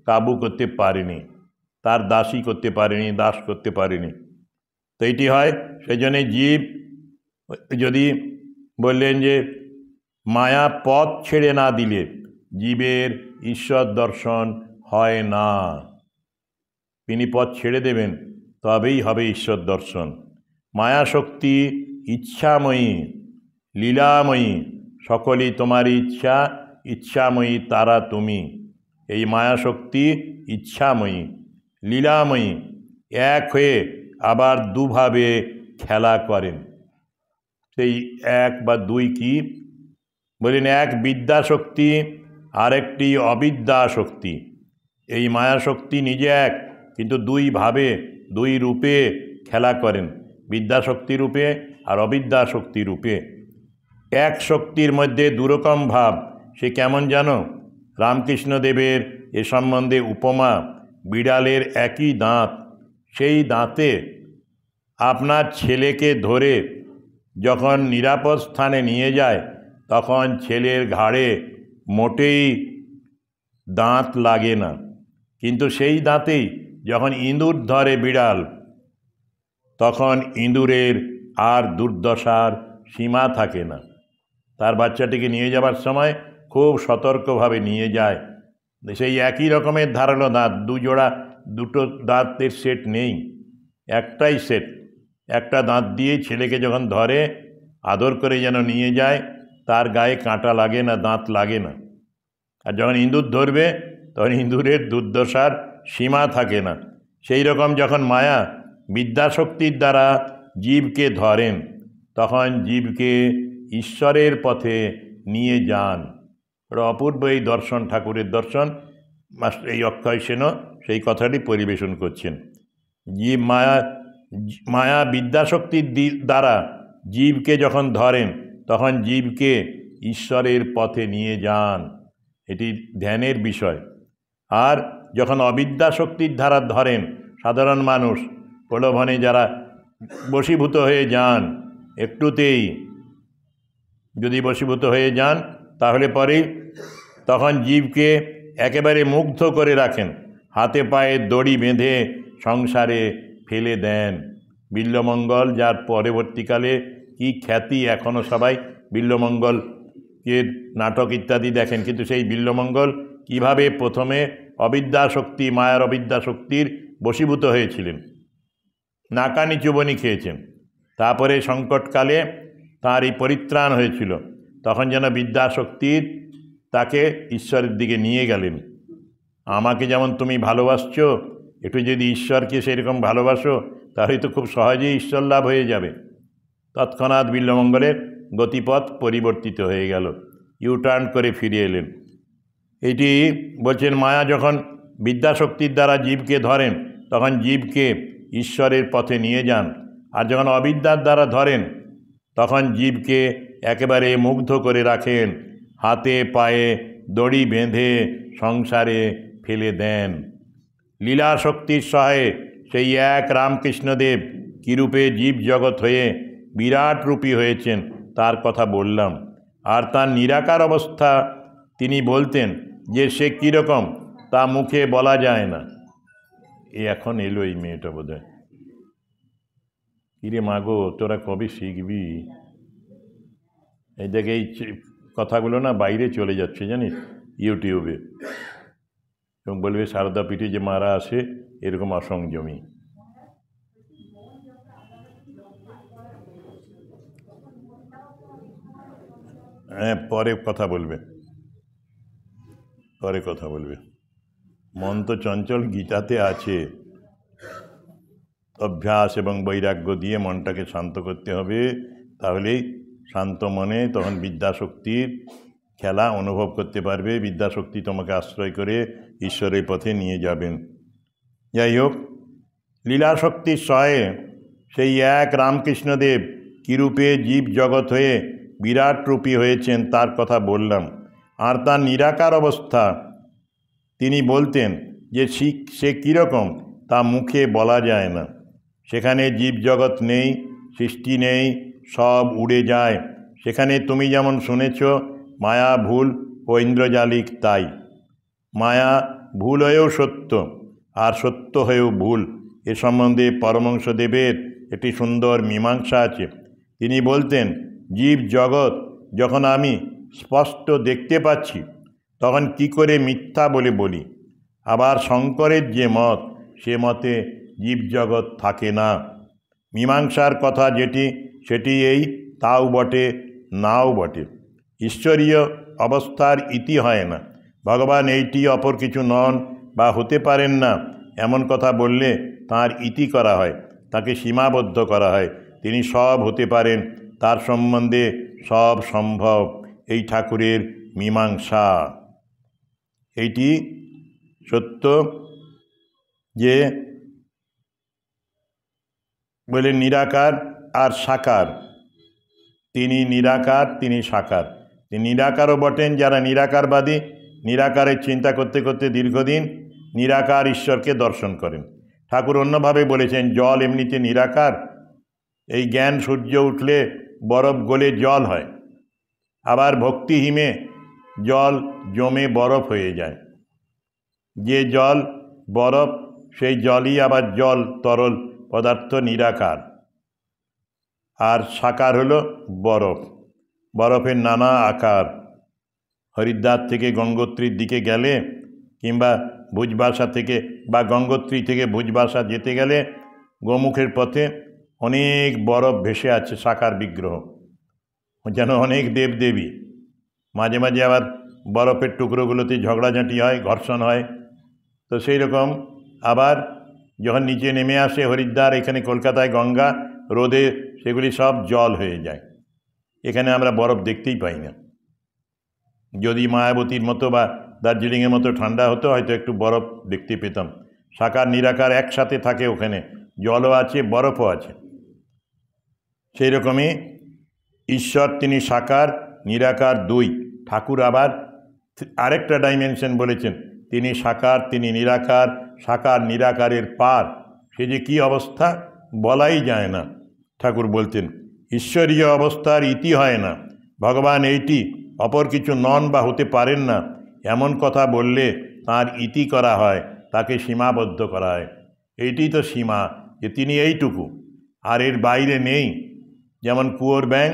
কাবু করতে পারেনি, তার দাসী করতে পারেনি, দাস করতে পারেনি। তো এইটি হয়, সেই জন্যে জীব যদি বললেন যে মায়া পথ ছেড়ে না দিলে জীবের ঈশ্বর দর্শন হয় না। তিনি পথ ছেড়ে দেবেন, তবেই হবে ঈশ্বর দর্শন। মায়া শক্তি ইচ্ছাময়ী, লীলাময়ী, সকলেই তোমার ইচ্ছা, ইচ্ছাময়ী তারা তুমি। এই মায়া শক্তি ইচ্ছাময়ী, লীলাময়ী, এক হয়ে আবার দুভাবে খেলা করেন। সেই এক বা দুই কি বলেন? এক বিদ্যা শক্তি, আরেকটি অবিদ্যা শক্তি। এই মায়া শক্তি নিজে এক, কিন্তু দুই ভাবে, দুই রূপে খেলা করেন, বিদ্যা শক্তি রূপে আর অবিদ্যা শক্তি রূপে। এক শক্তির মধ্যে দুরকম ভাব। সে কেমন জানো? রামকৃষ্ণদেবের এ সম্বন্ধে উপমা, বিড়ালের একই দাঁত, সেই দাঁতে আপনার ছেলেকে ধরে যখন নিরাপদ স্থানে নিয়ে যায় তখন ছেলের ঘাড়ে মোটেই দাঁত লাগে না, কিন্তু সেই দাঁতেই যখন ইঁদুর ধরে বিড়াল, তখন ইঁদুরের আর দুর্দশার সীমা থাকে না। তার বাচ্চাটিকে নিয়ে যাবার সময় খুব সতর্কভাবে নিয়ে যায়। সেই একই রকমের ধারালো দাঁত, দুটো দাঁতের সেট নেই, একটাই সেট। একটা দাঁত দিয়ে ছেলেকে যখন ধরে আদর করে যেন নিয়ে যায়, তার গায়ে কাঁটা লাগে না, দাঁত লাগে না। আর যখন ইঁদুর ধরবে তখন ইঁদুরের দুর্দশার সীমা থাকে না। সেই রকম যখন মায়া বিদ্যাশক্তির দ্বারা জীবকে ধরেন, তখন জীবকে ঈশ্বরের পথে নিয়ে যান। অপূর্ব এই দর্শন, ঠাকুরের দর্শন। এই অক্ষয় সেনও সেই কথাটি পরিবেশন করছেন। জীব মায়া বিদ্যাশক্তির দ্বারা জীবকে যখন ধরেন, তখন জীবকে ঈশ্বরের পথে নিয়ে যান। এটি ধ্যানের বিষয়। আর যখন অবিদ্যা শক্তির ধারা ধরেন, সাধারণ মানুষ প্রলোভনে যারা বশীভূত হয়ে যান, একটুতেই যদি বশীভূত হয়ে যান, তাহলে পরেই তখন জীবকে একেবারে মুগ্ধ করে রাখেন, হাতে পায়ে দড়ি বেঁধে সংসারে ফেলে দেন। বিল্বমঙ্গল, যার পরবর্তীকালে কি খ্যাতি, এখনও সবাই বিল্বমঙ্গলের নাটক ইত্যাদি দেখেন, কিন্তু সেই বিল্বমঙ্গল কিভাবে প্রথমে অবিদ্যা শক্তি, মায়ার অবিদ্যা শক্তির বশীভূত হয়েছিলেন, নাকানি চুবনি খেয়েছেন। তারপরে সংকটকালে তার এই পরিত্রাণ হয়েছিল, তখন যেন বিদ্যাশক্তির তাকে ঈশ্বরের দিকে নিয়ে গেলেন। আমাকে যেমন তুমি ভালোবাসছো, একটু যদি ঈশ্বরকে সেরকম ভালোবাসো, তাহলে তো খুব সহজেই ঈশ্বর লাভ হয়ে যাবে। তৎক্ষণাৎ বিল্বমঙ্গলের গতিপথ পরিবর্তিত হয়ে গেল, ইউটার্ন করে ফিরে এলেন। এটি বলছেন, মায়া যখন বিদ্যাশক্তির দ্বারা জীবকে ধরেন, তখন জীবকে ঈশ্বরের পথে নিয়ে যান। আর যখন অবিদ্যার দ্বারা ধরেন, তখন জীবকে একেবারে মুগ্ধ করে রাখেন, হাতে পায়ে দড়ি বেঁধে সংসারে ফেলে দেন। লীলা শক্তির সহায়ে সেই এক রামকৃষ্ণদেব কীরূপে জীব জগৎ হয়ে বিরাট রূপী হয়েছেন তার কথা বললাম। আর তার নিরাকার অবস্থা তিনি বলতেন যে সে কীরকম তা মুখে বলা যায় না। এখন এলো এই মেয়েটা বোধহয়। কিরে মাগো, তোরা কবে শিখবি? এই দেখে এই কথাগুলো না বাইরে চলে যাচ্ছে জানিস, ইউটিউবে, এবং বলবে সারদা পিঠে যে মারা আসে এরকম অসংযমী। হ্যাঁ, পরে কথা বলবে, পরে কথা বলবে। মন তো চঞ্চল, গীতাতে আছে, অভ্যাস এবং বৈরাগ্য দিয়ে মনটাকে শান্ত করতে হবে, তাহলেই শান্ত মনে তখন বিদ্যাশক্তির খেলা অনুভব করতে পারবে। বিদ্যাশক্তি তোমাকে আশ্রয় করে ঈশ্বরের পথে নিয়ে যাবেন। যাই হোক, লীলাশক্তির সহায়ে সেই এক রামকৃষ্ণদেব কীরূপে জীব জগৎ হয়ে বিরাট রূপী হয়েছেন তার কথা বললাম। আর তার নিরাকার অবস্থা তিনি বলতেন যে সে কীরকম তা মুখে বলা যায় না। সেখানে জীব জগৎ নেই, সৃষ্টি নেই, সব উড়ে যায়। সেখানে তুমি যেমন শুনেছ মায়া ভুল ও ইন্দ্রজালিক, তাই মায়া ভুল হয়েও সত্য আর সত্য হয়েও ভুল। এ সম্বন্ধে পরমহংসদেবের একটি সুন্দর মীমাংসা আছে। তিনি বলতেন, জীব জগৎ যখন আমি স্পষ্ট দেখতে পাচ্ছি তখন কি করে মিথ্যা বলে বলি। আবার শঙ্করের যে মত, সে মতে জীবজগৎ থাকে না। মীমাংসার কথা যেটি সেটি এই, তাও বটে নাও বটে। ঈশ্বরীয় অবস্থার ইতি হয় না। ভগবান এইটি অপর কিছু নন বা হতে পারেন না এমন কথা বললে তাঁর ইতি করা হয়, তাকে সীমাবদ্ধ করা হয়। তিনি সব হতে পারেন, তার সম্বন্ধে সব সম্ভব। এই ঠাকুরের মীমাংসা। এইটি সত্য যে বলে নিরাকার আর সাকার। তিনি নিরাকার, তিনি সাকার। তিনি নিরাকারও বটেন। যারা নিরাকারবাদী, নিরাকারের চিন্তা করতে করতে দীর্ঘদিন নিরাকার ঈশ্বরকে দর্শন করেন। ঠাকুর অন্যভাবে বলেছেন, জল এমনিতে নিরাকার। এই জ্ঞান সূর্য উঠলে বরফ গলে জল হয়, আবার ভক্তিহীনে জল জমে বরফ হয়ে যায়। যে জল বরফ, সেই জলই আবার জল, তরল পদার্থ নিরাকার। আর সাকার হলো বরফ। বরফের নানা আকার। হরিদ্বার থেকে গঙ্গোত্রীর দিকে গেলে কিংবা ভুজবাসা থেকে বা গঙ্গোত্রী থেকে ভুজবাসা যেতে গেলে গোমুখের পথে অনেক বরফ ভেসে আছে, সাকার বিগ্রহ, যেন অনেক দেবদেবী। মাঝে মাঝে আবার বরফের টুকরোগুলোতে ঝগড়াঝাঁটি হয়, ঘর্ষণ হয়। তো সেই রকম আবার যখন নিচে নেমে আসে হরিদ্বার, এখানে কলকাতায় গঙ্গা, রোদে সেগুলি সব জল হয়ে যায়। এখানে আমরা বরফ দেখতেই পাই না। যদি মায়াবতীর মতো বা দার্জিলিংয়ের মতো ঠান্ডা হতো, হয়তো একটু বরফ দেখতে পেতাম। সাকার নিরাকার একসাথে থাকে, ওখানে জলও আছে, বরফও আছে। সেই রকমই ঈশ্বর, তিনি সাকার নিরাকার দুই। ঠাকুর আবার আরেকটা ডাইমেনশন বলেছেন, তিনি সাকার, তিনি নিরাকার, সাকার নিরাকারের পার। সে যে কী অবস্থা বলাই যায় না। ঠাকুর বলতেন, ঈশ্বরীয় অবস্থার ইতি হয় না। ভগবান এইটি, অপর কিছু নন বা হতে পারেন না এমন কথা বললে তার ইতি করা হয়, তাকে সীমাবদ্ধ করা হয়। এইটি তো সীমা, যে তিনি এইটুকু, আর এর বাইরে নেই। যেমন কুয়োর ব্যাঙ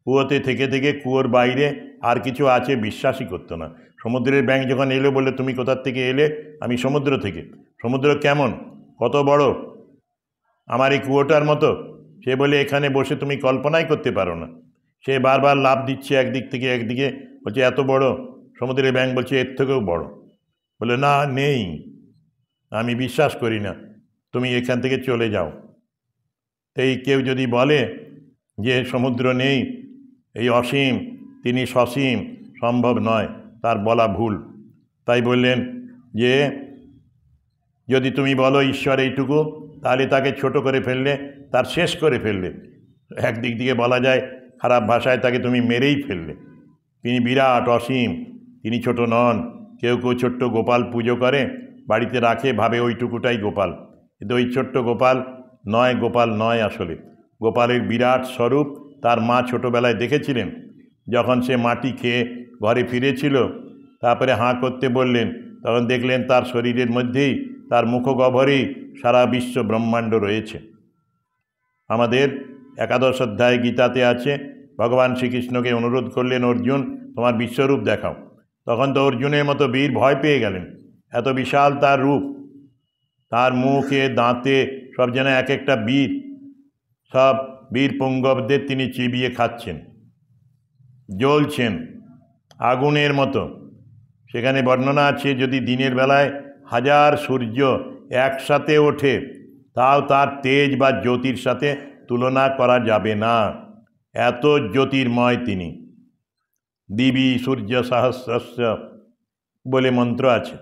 কুয়োতে থেকে থেকে কুয়োর বাইরে আর কিছু আছে বিশ্বাসই করতো না। সমুদ্রের ব্যাঙ যখন এলো, বললে তুমি কোথার থেকে এলে? আমি সমুদ্র থেকে। সমুদ্র কেমন, কত বড়, আমার এই কুয়োটার মতো? সে বলে, এখানে বসে তুমি কল্পনাই করতে পারো না। সে বারবার লাফ দিচ্ছে একদিক থেকে একদিকে, বলছে এত বড়। সমুদ্রের ব্যাঙ বলছে এর থেকেও বড়। বলে না, নেই, আমি বিশ্বাস করি না, তুমি এখান থেকে চলে যাও। এই কেউ যদি বলে যে সমুদ্র নেই, এই অসীম, তিনি সসীম, সম্ভব নয়, তার বলা ভুল। তাই বললেন যে যদি তুমি বলো ঈশ্বর এইটুকু, তাহলে তাকে ছোট করে ফেললে, তার শেষ করে ফেললে। একদিক দিয়ে বলা যায় খারাপ ভাষায়, তাকে তুমি মেরেই ফেললে। তিনি বিরাট অসীম, তিনি ছোট নন। কেউ কেউ ছোট্ট গোপাল পুজো করে, বাড়িতে রাখে, ভাবে ওইটুকুটাই গোপাল। কিন্তু ওই ছোট্ট গোপাল নয়, গোপাল নয় আসলে। গোপালের বিরাট স্বরূপ তার মা ছোটোবেলায় দেখেছিলেন। যখন সে মাটি খেয়ে ঘরে ফিরেছিল, তারপরে হাঁ করতে বললেন, তখন দেখলেন তার শরীরের মধ্যেই, তার মুখগহ্বরেই সারা বিশ্ব ব্রহ্মাণ্ড রয়েছে। আমাদের একাদশ অধ্যায় গীতাতে আছে, ভগবান শ্রীকৃষ্ণকে অনুরোধ করলেন, অর্জুন তোমার বিশ্বরূপ দেখাও। তখন তো অর্জুনের মতো বীর ভয় পেয়ে গেলেন, এত বিশাল তার রূপ। তার মুখে দাঁতে সব যেন এক একটা বীর, সব বীর পুঙ্গবদের তিনি চিবিয়ে খাচ্ছেন, জ্বলছেন আগুনের মতো। সেখানে বর্ণনা আছে, যদি দিনের বেলায় 1000 সূর্য একসাথে ওঠে, তাও তার তেজ বা জ্যোতির সাথে তুলনা করা যাবে না। এত জ্যোতির্ময় তিনি। দিবি সূর্য সহস্রস্য বলে মন্ত্র আছে,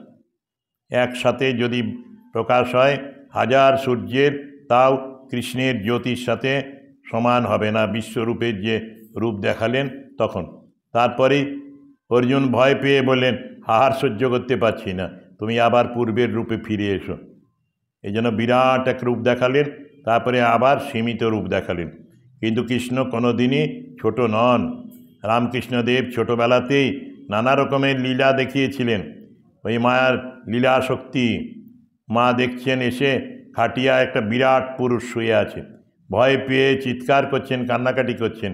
একসাথে যদি প্রকাশ হয় হাজার সূর্যের, তাও কৃষ্ণের জ্যোতির সাথে সমান হবে না। বিশ্বরূপের যে রূপ দেখালেন তখন, তারপরেই অর্জুন ভয় পেয়ে বললেন, হার সহ্য করতে পারছি না, তুমি আবার পূর্বের রূপে ফিরে এসো। এই জন্য বিরাট এক রূপ দেখালেন, তারপরে আবার সীমিত রূপ দেখালেন। কিন্তু কৃষ্ণ কোনোদিনই ছোট নন। রামকৃষ্ণদেব ছোটোবেলাতেই নানা রকমের লীলা দেখিয়েছিলেন। ওই মায়ার লীলা শক্তি, মা দেখছেন এসে খাটিয়া একটা বিরাট পুরুষ শুয়ে আছে, ভয় পেয়ে চিৎকার করছেন, কান্নাকাটি করছেন,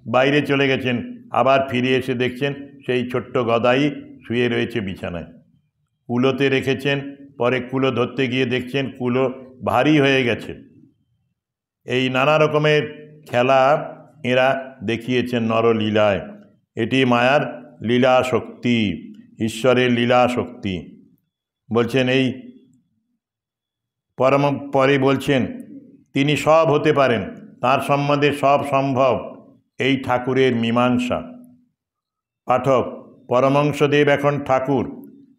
বাইরে চলে গেছেন, আবার ফিরে এসে দেখছেন সেই ছোট্ট গদাই শুয়ে রয়েছে বিছানায়। কুলোতে রেখেছেন, পরে কুলো ধরতে গিয়ে দেখছেন কুলো ভারী হয়ে গেছে। এই নানা রকমের খেলা এরা দেখিয়েছেন নরলীলায়। এটি মায়ার লীলা শক্তি, ঈশ্বরের লীলা শক্তি। বলছেন এই পরে বলছেন তিনি সব হতে পারেন, তার সম্বন্ধে সব সম্ভব, এই ঠাকুরের মীমাংসা। পাঠক, পরমহংসদেব এখন ঠাকুর।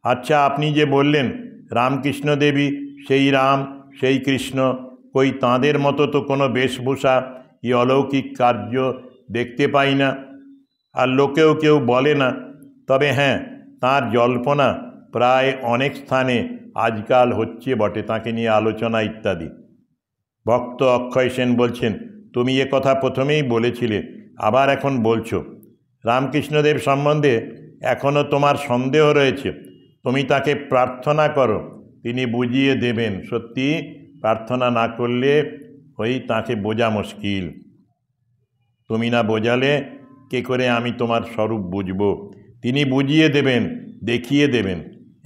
আচ্ছা, আপনি যে বললেন রামকৃষ্ণ দেবী সেই রাম সেই কৃষ্ণ, কই তাঁদের মতো তো কোনো বেশভূষা ই অলৌকিক কার্য দেখতে পাই না, আর লোকেও কেউ বলে না। তবে হ্যাঁ, তাঁর জল্পনা প্রায় অনেক স্থানে আজকাল হচ্ছে বটে, তাঁকে নিয়ে আলোচনা ইত্যাদি। ভক্ত অক্ষয় সেন বলছেন, তুমি এ কথা প্রথমেই বলেছিলে, আবার এখন বলছো। রামকৃষ্ণদেব সম্বন্ধে এখনও তোমার সন্দেহ রয়েছে। তুমি তাকে প্রার্থনা করো, তিনি বুঝিয়ে দেবেন। সত্যি প্রার্থনা না করলে ওই তাকে বোঝা মুশকিল। তুমি না বোঝালে কে করে আমি তোমার স্বরূপ বুঝব? তিনি বুঝিয়ে দেবেন, দেখিয়ে দেবেন।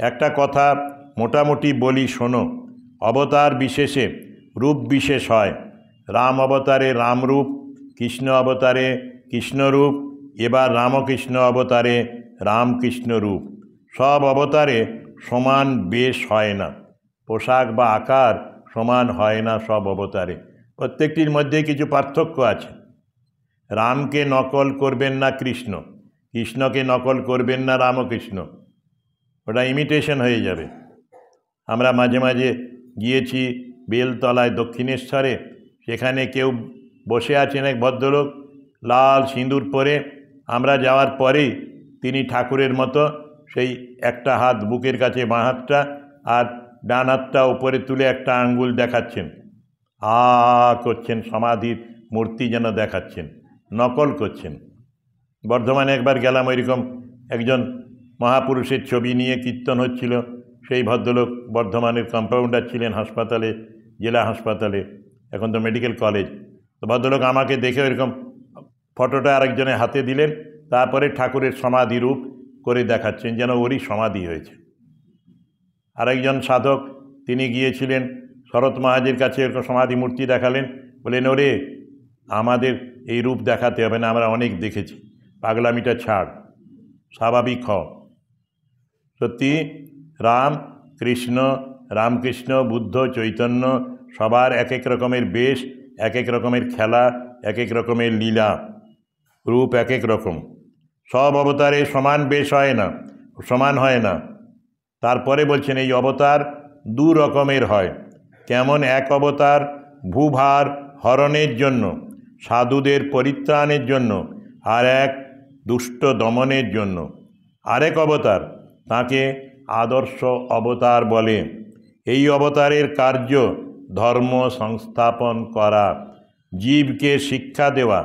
একটা কথা মোটামুটি বলি শোনো, অবতার বিশেষে রূপ বিশেষ হয়। রাম অবতারে রামরূপ, কৃষ্ণ অবতারে কৃষ্ণরূপ, এবার রামকৃষ্ণ অবতারে রামকৃষ্ণ রূপ। সব অবতারে সমান বেশ হয় না, পোশাক বা আকার সমান হয় না সব অবতারে, প্রত্যেকটির মধ্যে কিছু পার্থক্য আছে। রামকে নকল করবেন না কৃষ্ণ, কৃষ্ণকে নকল করবেন না রামকৃষ্ণ, ওটা ইমিটেশন হয়ে যাবে। আমরা মাঝে মাঝে গিয়েছি বেলতলায় দক্ষিণেশ্বরে, সেখানে কেউ বসে আছেন, এক ভদ্রলোক লাল সিঁদুর পরে। আমরা যাওয়ার পরেই তিনি ঠাকুরের মতো সেই একটা হাত বুকের কাছে বাঁ হাতটা, আর ডান হাতটা উপরে তুলে একটা আঙ্গুল দেখাচ্ছেন, করছেন, সমাধির মূর্তি যেন দেখাচ্ছেন, নকল করছেন। বর্ধমানে একবার গেলাম, ওইরকম একজন মহাপুরুষের ছবি নিয়ে কীর্তন হচ্ছিল। সেই ভদ্রলোক বর্ধমানের কম্পাউন্ডার ছিলেন হাসপাতালে, জেলা হাসপাতালে, এখন তো মেডিকেল কলেজ। তো ভদ্রলোক আমাকে দেখে এরকম ফটোটা আরেকজনের হাতে দিলেন, তারপরে ঠাকুরের সমাধি রূপ করে দেখাচ্ছেন যেন ওরই সমাধি হয়েছে। আরেকজন সাধক তিনি গিয়েছিলেন শরৎ মহারাজের কাছে, এরকম সমাধি মূর্তি দেখালেন, বললেন, ওরে আমাদের এই রূপ দেখাতে হবে না, আমরা অনেক দেখেছি, পাগলামিটা ছাড়, স্বাভাবিক হ। সত্যি রাম কৃষ্ণ, রামকৃষ্ণ, বুদ্ধ, চৈতন্য সবার এক এক রকমের বেশ, এক এক রকমের খেলা, এক এক রকমের লীলা, রূপ এক এক রকম। সব অবতারে সমান বেশ হয় না, সমান হয় না। তারপরে বলছেন এই অবতার দু রকমের হয়। কেমন? এক অবতার ভূভার হরণের জন্য, সাধুদের পরিত্রাণের জন্য, আর এক দুষ্ট দমনের জন্য। আরেক অবতার তাকে আদর্শ অবতার বলে। এই অবতারের কার্য ধর্ম সংস্থাপন করা, জীবকে শিক্ষা দেওয়া,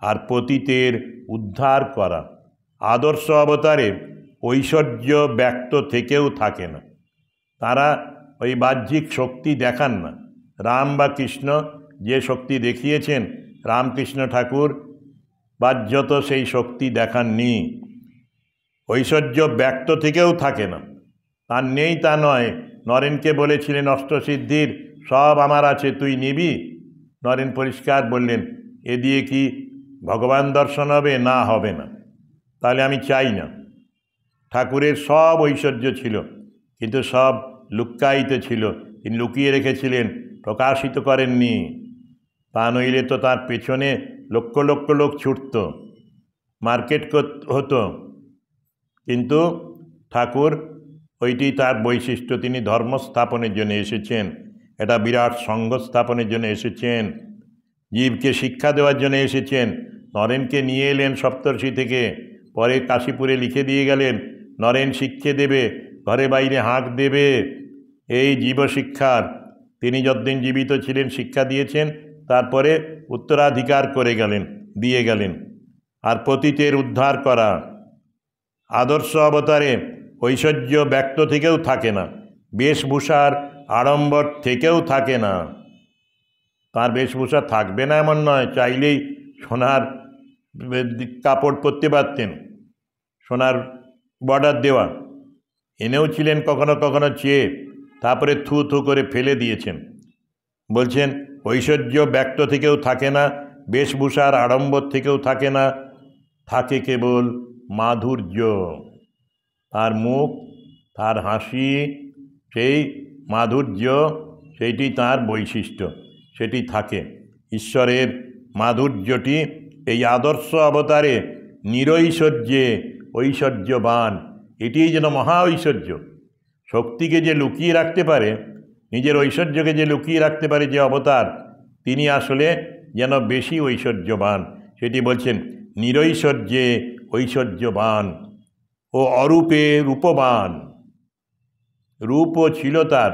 আর পতিতের উদ্ধার করা। আদর্শ অবতারে ঐশ্বর্য ব্যক্ত থেকেও থাকে না, তারা ওই বাহ্যিক শক্তি দেখান না। রাম বা কৃষ্ণ যে শক্তি দেখিয়েছেন, রামকৃষ্ণ ঠাকুর বাহ্যত সেই শক্তি দেখাননি। ঐশ্বর্য ব্যক্ত থেকেও থাকে না, তার নেই তা নয়। নরেনকে বলেছিলেন অষ্টসিদ্ধির সব আমার আছে, তুই নিবি? নরেন পরিষ্কার বললেন, এ দিয়ে কি ভগবান দর্শন হবে? না, হবে না, তাহলে আমি চাই না। ঠাকুরের সব ঐশ্বর্য ছিল, কিন্তু সব লুক্কায়িত ছিল, তিনি লুকিয়ে রেখেছিলেন, প্রকাশিত করেননি। তা নইলে তো তার পেছনে লক্ষ লক্ষ লোক ছুটত, মার্কেট হতো, কিন্তু ঠাকুর ওইটি তার বৈশিষ্ট্য। তিনি ধর্ম স্থাপনের জন্য এসেছেন, এটা বিরাট সংঘ স্থাপনের জন্য এসেছেন, জীবকে শিক্ষা দেওয়ার জন্য এসেছেন। নরেনকে নিয়ে এলেন সপ্তর্ষি থেকে, পরে কাশীপুরে লিখে দিয়ে গেলেন নরেন শিক্ষে দেবে, ঘরে বাইরে হাঁক দেবে। এই জীবশিক্ষার তিনি যতদিন জীবিত ছিলেন শিক্ষা দিয়েছেন, তারপরে উত্তরাধিকার করে গেলেন, দিয়ে গেলেন। আর পতিতের উদ্ধার করা। আদর্শ অবতারে ঐশ্বর্য ব্যক্ত থেকেও থাকে না, বেশভূষার আড়ম্বর থেকেও থাকে না। তার বেশভূষা থাকবে না এমন নয়, চাইলেই সোনার কাপড় পরতে পারতেন, সোনার বর্ডার দেওয়া, এনেও ছিলেন কখনো কখনো চেয়ে, তারপরে থু থু করে ফেলে দিয়েছেন। বলছেন ঐশ্বর্য ব্যক্ত থেকেও থাকে না, বেশভূষার আড়ম্বর থেকেও থাকে না, থাকে কেবল মাধুর্য। তার মুখ, তার হাসি, সেই মাধুর্য, সেইটি তার বৈশিষ্ট্য, সেটি থাকে। ঈশ্বরের মাধুর্যটি এই আদর্শ অবতারে নিরৈশ্বর্যে ঐশ্বর্যবান, এটিই যেন মহা ঐশ্বর্য। শক্তিকে যে লুকিয়ে রাখতে পারে, নিজের ঐশ্বর্যকে যে লুকিয়ে রাখতে পারে যে অবতার, তিনি আসলে যেন বেশি ঐশ্বর্যবান। সেটি বলছেন নিরৈশ্বর্যে ঐশ্বর্যবান ও অরূপে রূপবান। রূপও ছিল তার,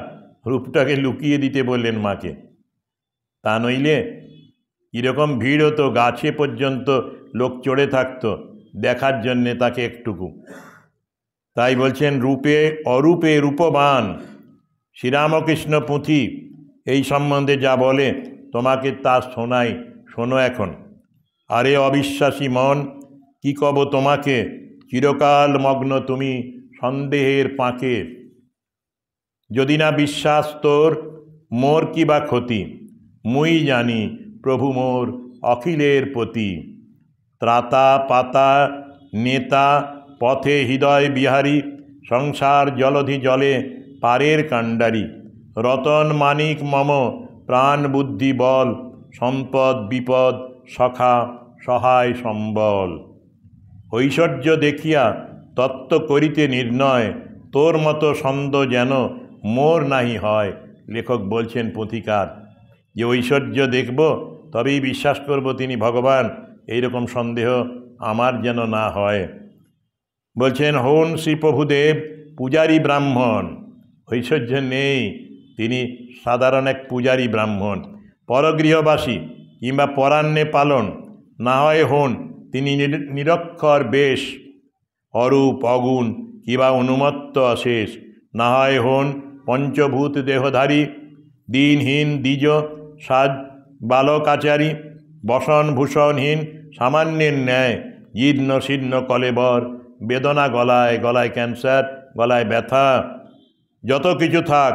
রূপটাকে লুকিয়ে দিতে বললেন মাকে। তা নইলে কীরকম ভিড় হতো, গাছে পর্যন্ত লোক চড়ে থাকতো দেখার জন্যে তাকে একটুকু। তাই বলছেন রূপে অরূপে রূপবান। শ্রীরামকৃষ্ণ পুঁথি এই সম্বন্ধে যা বলে তোমাকে তা শোনাই, শোনো এখন। আরে অবিশ্বাসী মন, কি কব তোমাকে, চিরকাল মগ্ন তুমি সন্দেহের পাঁকে। যদি না বিশ্বাস তোর, মোর কি বা ক্ষতি, মুই জানি প্রভু মোর অখিলের পতি। ত্রাতা পাতা নেতা পথে হৃদয় বিহারী, সংসার জলধি জলে পারের কাণ্ডারি। রতন মানিক মম প্রাণ বুদ্ধি বল, সম্পদ বিপদ সখা সহায় সম্বল। ঐশ্বর্য দেখিয়া তত্ত্ব করিতে নির্ণয়, তোর মতো ছন্দ যেন মোর নাহি হয়। লেখক বলছেন পুঁথিকার যে ঐশ্বর্য দেখব তবেই বিশ্বাস করব তিনি ভগবান, এইরকম সন্দেহ আমার যেন না হয়। বলছেন হন শ্রীপ্রভুদেব পূজারী ব্রাহ্মণ, ঐশ্বর্য নেই, তিনি সাধারণ এক পূজারী ব্রাহ্মণ। পরগৃহবাসী কিংবা পরান্নে পালন, না হয় হন তিনি নিরক্ষর বেশ। অরূপ অগুণ কিবা অনুমত্ত অশেষ, না হয় হন পঞ্চভূত দেহধারী। দিনহীন দ্বিজ সাজ বালকাচারী, বসন ভূষণহীন সামান্যের ন্যায়। জীর্ণ শীর্ণ কলেবর, বেদনা গলায়, গলায় ক্যান্সার, গলায় ব্যথা। যত কিছু থাক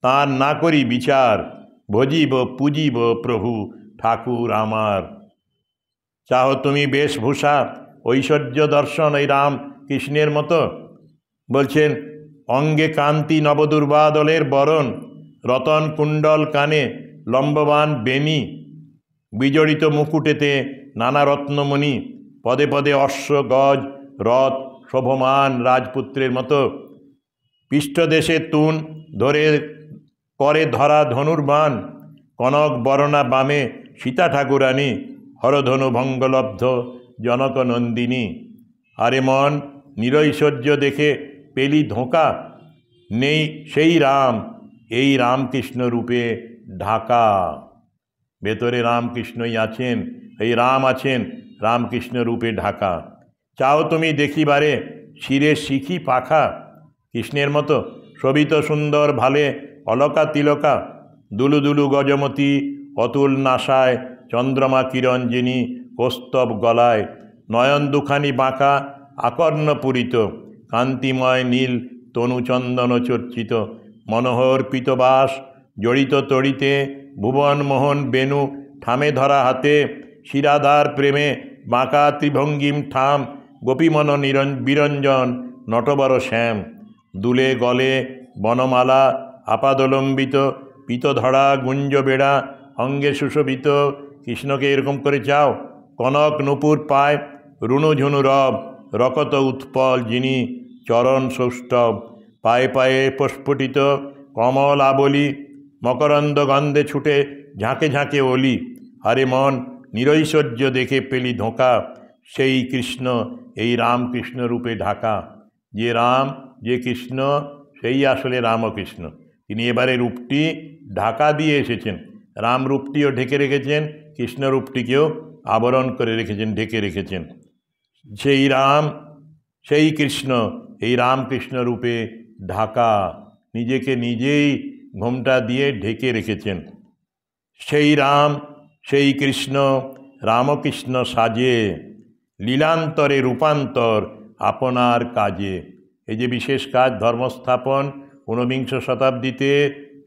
তার না করি বিচার, ভজিব পুজিব প্রভু ঠাকুর আমার। চাহ তুমি বেশভূষা ঐশ্বর্য দর্শন এই রাম কৃষ্ণের মতো। বলছেন অঙ্গে কান্তি নবদুর্বাদলের বরণ, রতন কুণ্ডল কানে লম্ববান বেণী। বিজড়িত মুকুটেতে নানা রত্নমণি, পদে পদে অশ্ব গজ রথ শোভমান রাজপুত্রের মতো। পৃষ্ঠদেশে তুন ধরে করে ধরা ধনুর্বাণ, কনক বরণা বামে সীতা ঠাকুরানী। হরধনু ভঙ্গলব্ধ জনক নন্দিনী। আরে মন, নিরৈশ্বর্য দেখে পেলি ধোঁকা, নেই সেই রাম এই রামকৃষ্ণ রূপে ঢাকা। ভেতরে রামকৃষ্ণই আছেন, এই রাম আছেন রামকৃষ্ণ রূপে ঢাকা। চাও তুমি দেখিবারে শিরে শিখি পাখা, কৃষ্ণের মতো শোভিত সুন্দর ভালে অলকা তিলকা। দুলু দুলু গজমতি অতুল নাসায়, চন্দ্রমা কিরঞ্জিনী কৌস্তব গলায়। নয়ন দুখানি বাঁকা আকর্ণ পূরিত, কান্তিময় নীল তনুচন্দন চর্চিত। মনোহর পীতবাস জড়িত তড়িতে, ভুবন মোহন বেণু ঠামে ধরা হাতে। শিরাধার প্রেমে বাঁকা ত্রিভঙ্গিম ঠাম, গোপীমন বিরঞ্জন নটবর শ্যাম। দুলে গলে বনমালা আপাদলম্বিত, পীতধরা গুঞ্জ বেড়া অঙ্গে সুশোভিত। কৃষ্ণকে এরকম করে চাও। কনক নূপুর পায় রুণঝুনু রব, রকত উৎপল যিনি চরণ সৌষ্ঠব, পায়ে পায়ে প্রস্ফুটিত কমল আবলি, মকরন্দ গন্ধে ছুটে ঝাঁকে ঝাঁকে অলি। আরে মন নিরৈশ্বর্য দেখে পেলি ধোঁকা, সেই কৃষ্ণ এই রামকৃষ্ণ রূপে ঢাকা। যে রাম, যে কৃষ্ণ, সেই আসলে রামকৃষ্ণ। তিনি এবারে রূপটি ঢাকা দিয়ে এসেছেন। রাম রূপটিও ঢেকে রেখেছেন, কৃষ্ণ রূপটিকেও আবরণ করে রেখেছেন, ঢেকে রেখেছেন। সেই রাম, সেই কৃষ্ণ এই রামকৃষ্ণ রূপে ঢাকা, নিজেকে নিজেই ঘোমটা দিয়ে ঢেকে রেখেছেন। সেই রাম, সেই কৃষ্ণ রামকৃষ্ণ সাজে, লীলান্তরে রূপান্তর আপনার কাজে। এই যে বিশেষ কাজ ধর্মস্থাপন ঊনবিংশ শতাব্দীতে,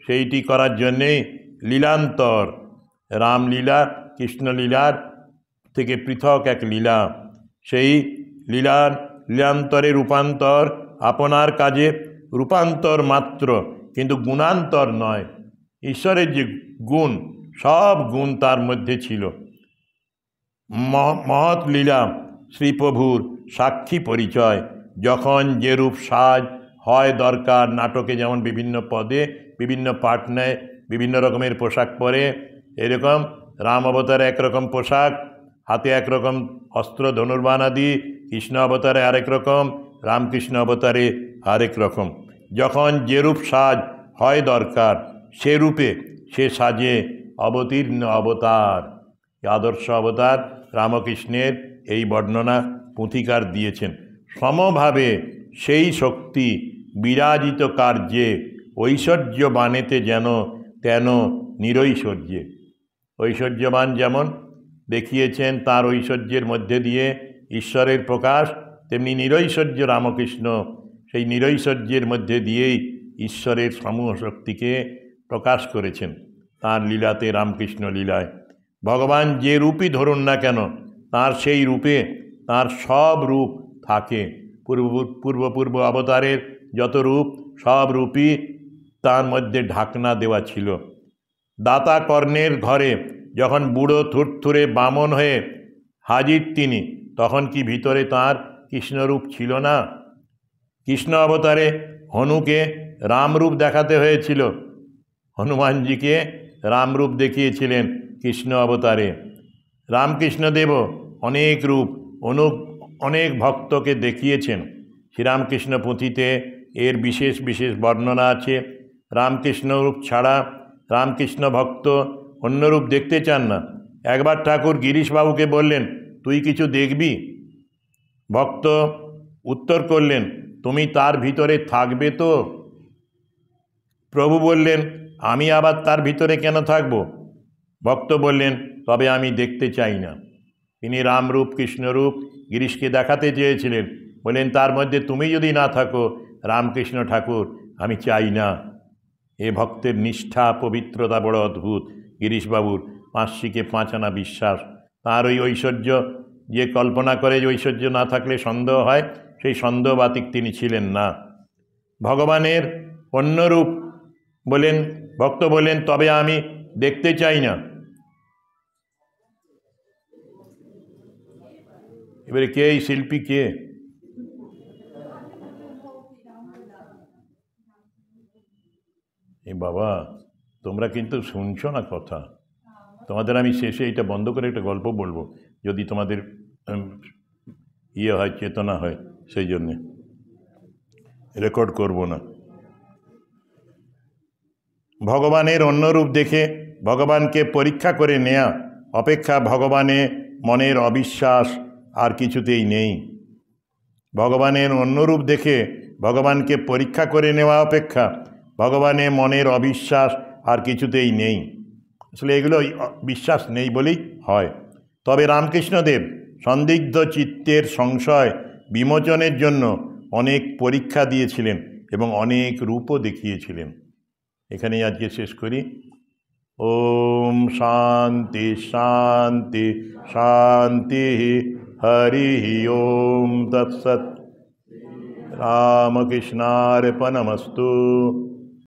সেইটি করার জন্যেই লীলান্তর, রামলীলা কৃষ্ণলীলার থেকে পৃথক এক লীলা। সেই লীলান্তরে রূপান্তর আপনার কাজে, রূপান্তর মাত্র, কিন্তু গুণান্তর নয়। ঈশ্বরের যে গুণ, সব গুণ তার মধ্যে ছিল। মহৎ লীলা শ্রীপ্রভুর সাক্ষী পরিচয়। যখন যে রূপ সাজ হয় দরকার, নাটকে যেমন বিভিন্ন পদে বিভিন্ন পাঠ নেয়, বিভিন্ন রকমের পোশাক পরে, এরকম রাম অবতারে একরকম পোশাক, হাতে একরকম অস্ত্র ধনুর্বাণ আদি, কৃষ্ণ অবতারে আরেক রকম, রামকৃষ্ণ অবতারে আরেক রকম। যখন যে রূপ সাজ হয় দরকার, সে রূপে সে সাজে অবতীর্ণ অবতার। আদর্শ অবতার রামকৃষ্ণের এই বর্ণনা পুঁথিকার দিয়েছেন। সমভাবে সেই শক্তি বিরাজিত কার্যে, ঐশ্বর্য বানেতে যেন তেন নিরৈশ্বর্যে। ঐশ্বর্যবান যেমন দেখিয়েছেন তার ঐশ্বর্যের মধ্যে দিয়ে ঈশ্বরের প্রকাশ, তেমনি নিরৈশ্বর্য রামকৃষ্ণ সেই নিরৈশ্বর্যের মধ্যে দিয়েই ঈশ্বরের সমূহ শক্তিকে প্রকাশ করেছেন তাঁর লীলাতে, রামকৃষ্ণ লীলায়। ভগবান যে রূপই ধরুন না কেন, তাঁর সেই রূপে তাঁর সব রূপ থাকে। পূর্ব অবতারের যত রূপ, সব রূপই তার মধ্যে ঢাকনা দেওয়া ছিল। দাতা কর্ণের ঘরে যখন বুড়ো থুরথুরে বামন হয়ে হাজির তিনি, তখন কি ভিতরে তাঁর কৃষ্ণরূপ ছিল না? কৃষ্ণ অবতারে হনুকে রামরূপ দেখাতে হয়েছিল, হনুমানজিকে রামরূপ দেখিয়েছিলেন কৃষ্ণ অবতারে। রামকৃষ্ণদেবও অনেক রূপ অনেক ভক্তকে দেখিয়েছেন। শ্রীরামকৃষ্ণ পুঁথিতে এর বিশেষ বিশেষ বর্ণনা আছে। রামকৃষ্ণ রূপ ছাড়া রামকৃষ্ণ ভক্ত অন্য রূপ দেখতে চান না। একবার ঠাকুর গিরিশবাবুকে বললেন, তুই কিছু দেখবি? ভক্ত উত্তর করলেন, তুমি তার ভিতরে থাকবে তো? প্রভু বললেন, আমি আবার তার ভিতরে কেন থাকব? ভক্ত বললেন, তবে আমি দেখতে চাই না। তিনি রামরূপ কৃষ্ণরূপ গিরিশকে দেখাতে চেয়েছিলেন। বললেন, তার মধ্যে তুমি যদি না থাকো রামকৃষ্ণ ঠাকুর, আমি চাই না। এ ভক্তের নিষ্ঠা পবিত্রতা বড় অদ্ভুত। গিরিশবাবুর 5 5 আনা বিশ্বাস। তাঁর ওই ঐশ্বর্য যে কল্পনা করে যে ঐশ্বর্য না থাকলে সন্দেহ হয়, সেই সন্দেহবাতিক তিনি ছিলেন না। ভগবানের অন্য রূপ বলেন, ভক্ত বলেন, তবে আমি দেখতে চাই না। এবারে কে এই শিল্পী? কে? এই বাবা, তোমরা কিন্তু শুনছো না কথা। তোমাদের আমি শেষে এটা বন্ধ করে একটা গল্প বলবো, যদি তোমাদের হয়, চেতনা হয়, সেই জন্যে রেকর্ড করব না। ভগবানের অন্য রূপ দেখে ভগবানকে পরীক্ষা করে নেয়া অপেক্ষা ভগবানে মনের অবিশ্বাস আর কিছুতেই নেই। ভগবানের অন্য রূপ দেখে ভগবানকে পরীক্ষা করে নেওয়া অপেক্ষা ভগবানে মনের অবিশ্বাস আর কিছুতেই নেই। আসলে এগুলো বিশ্বাস নেই বলেই হয়। তবে রামকৃষ্ণদেব সন্দিগ্ধ চিত্তের সংশয় বিমোচনের জন্য অনেক পরীক্ষা দিয়েছিলেন এবং অনেক রূপও দেখিয়েছিলেন। এখানেই আজকে শেষ করি। ওম শান্তি শান্তি শান্তি। হরি ওম তৎসৎ। রামকৃষ্ণার্পণমস্তু।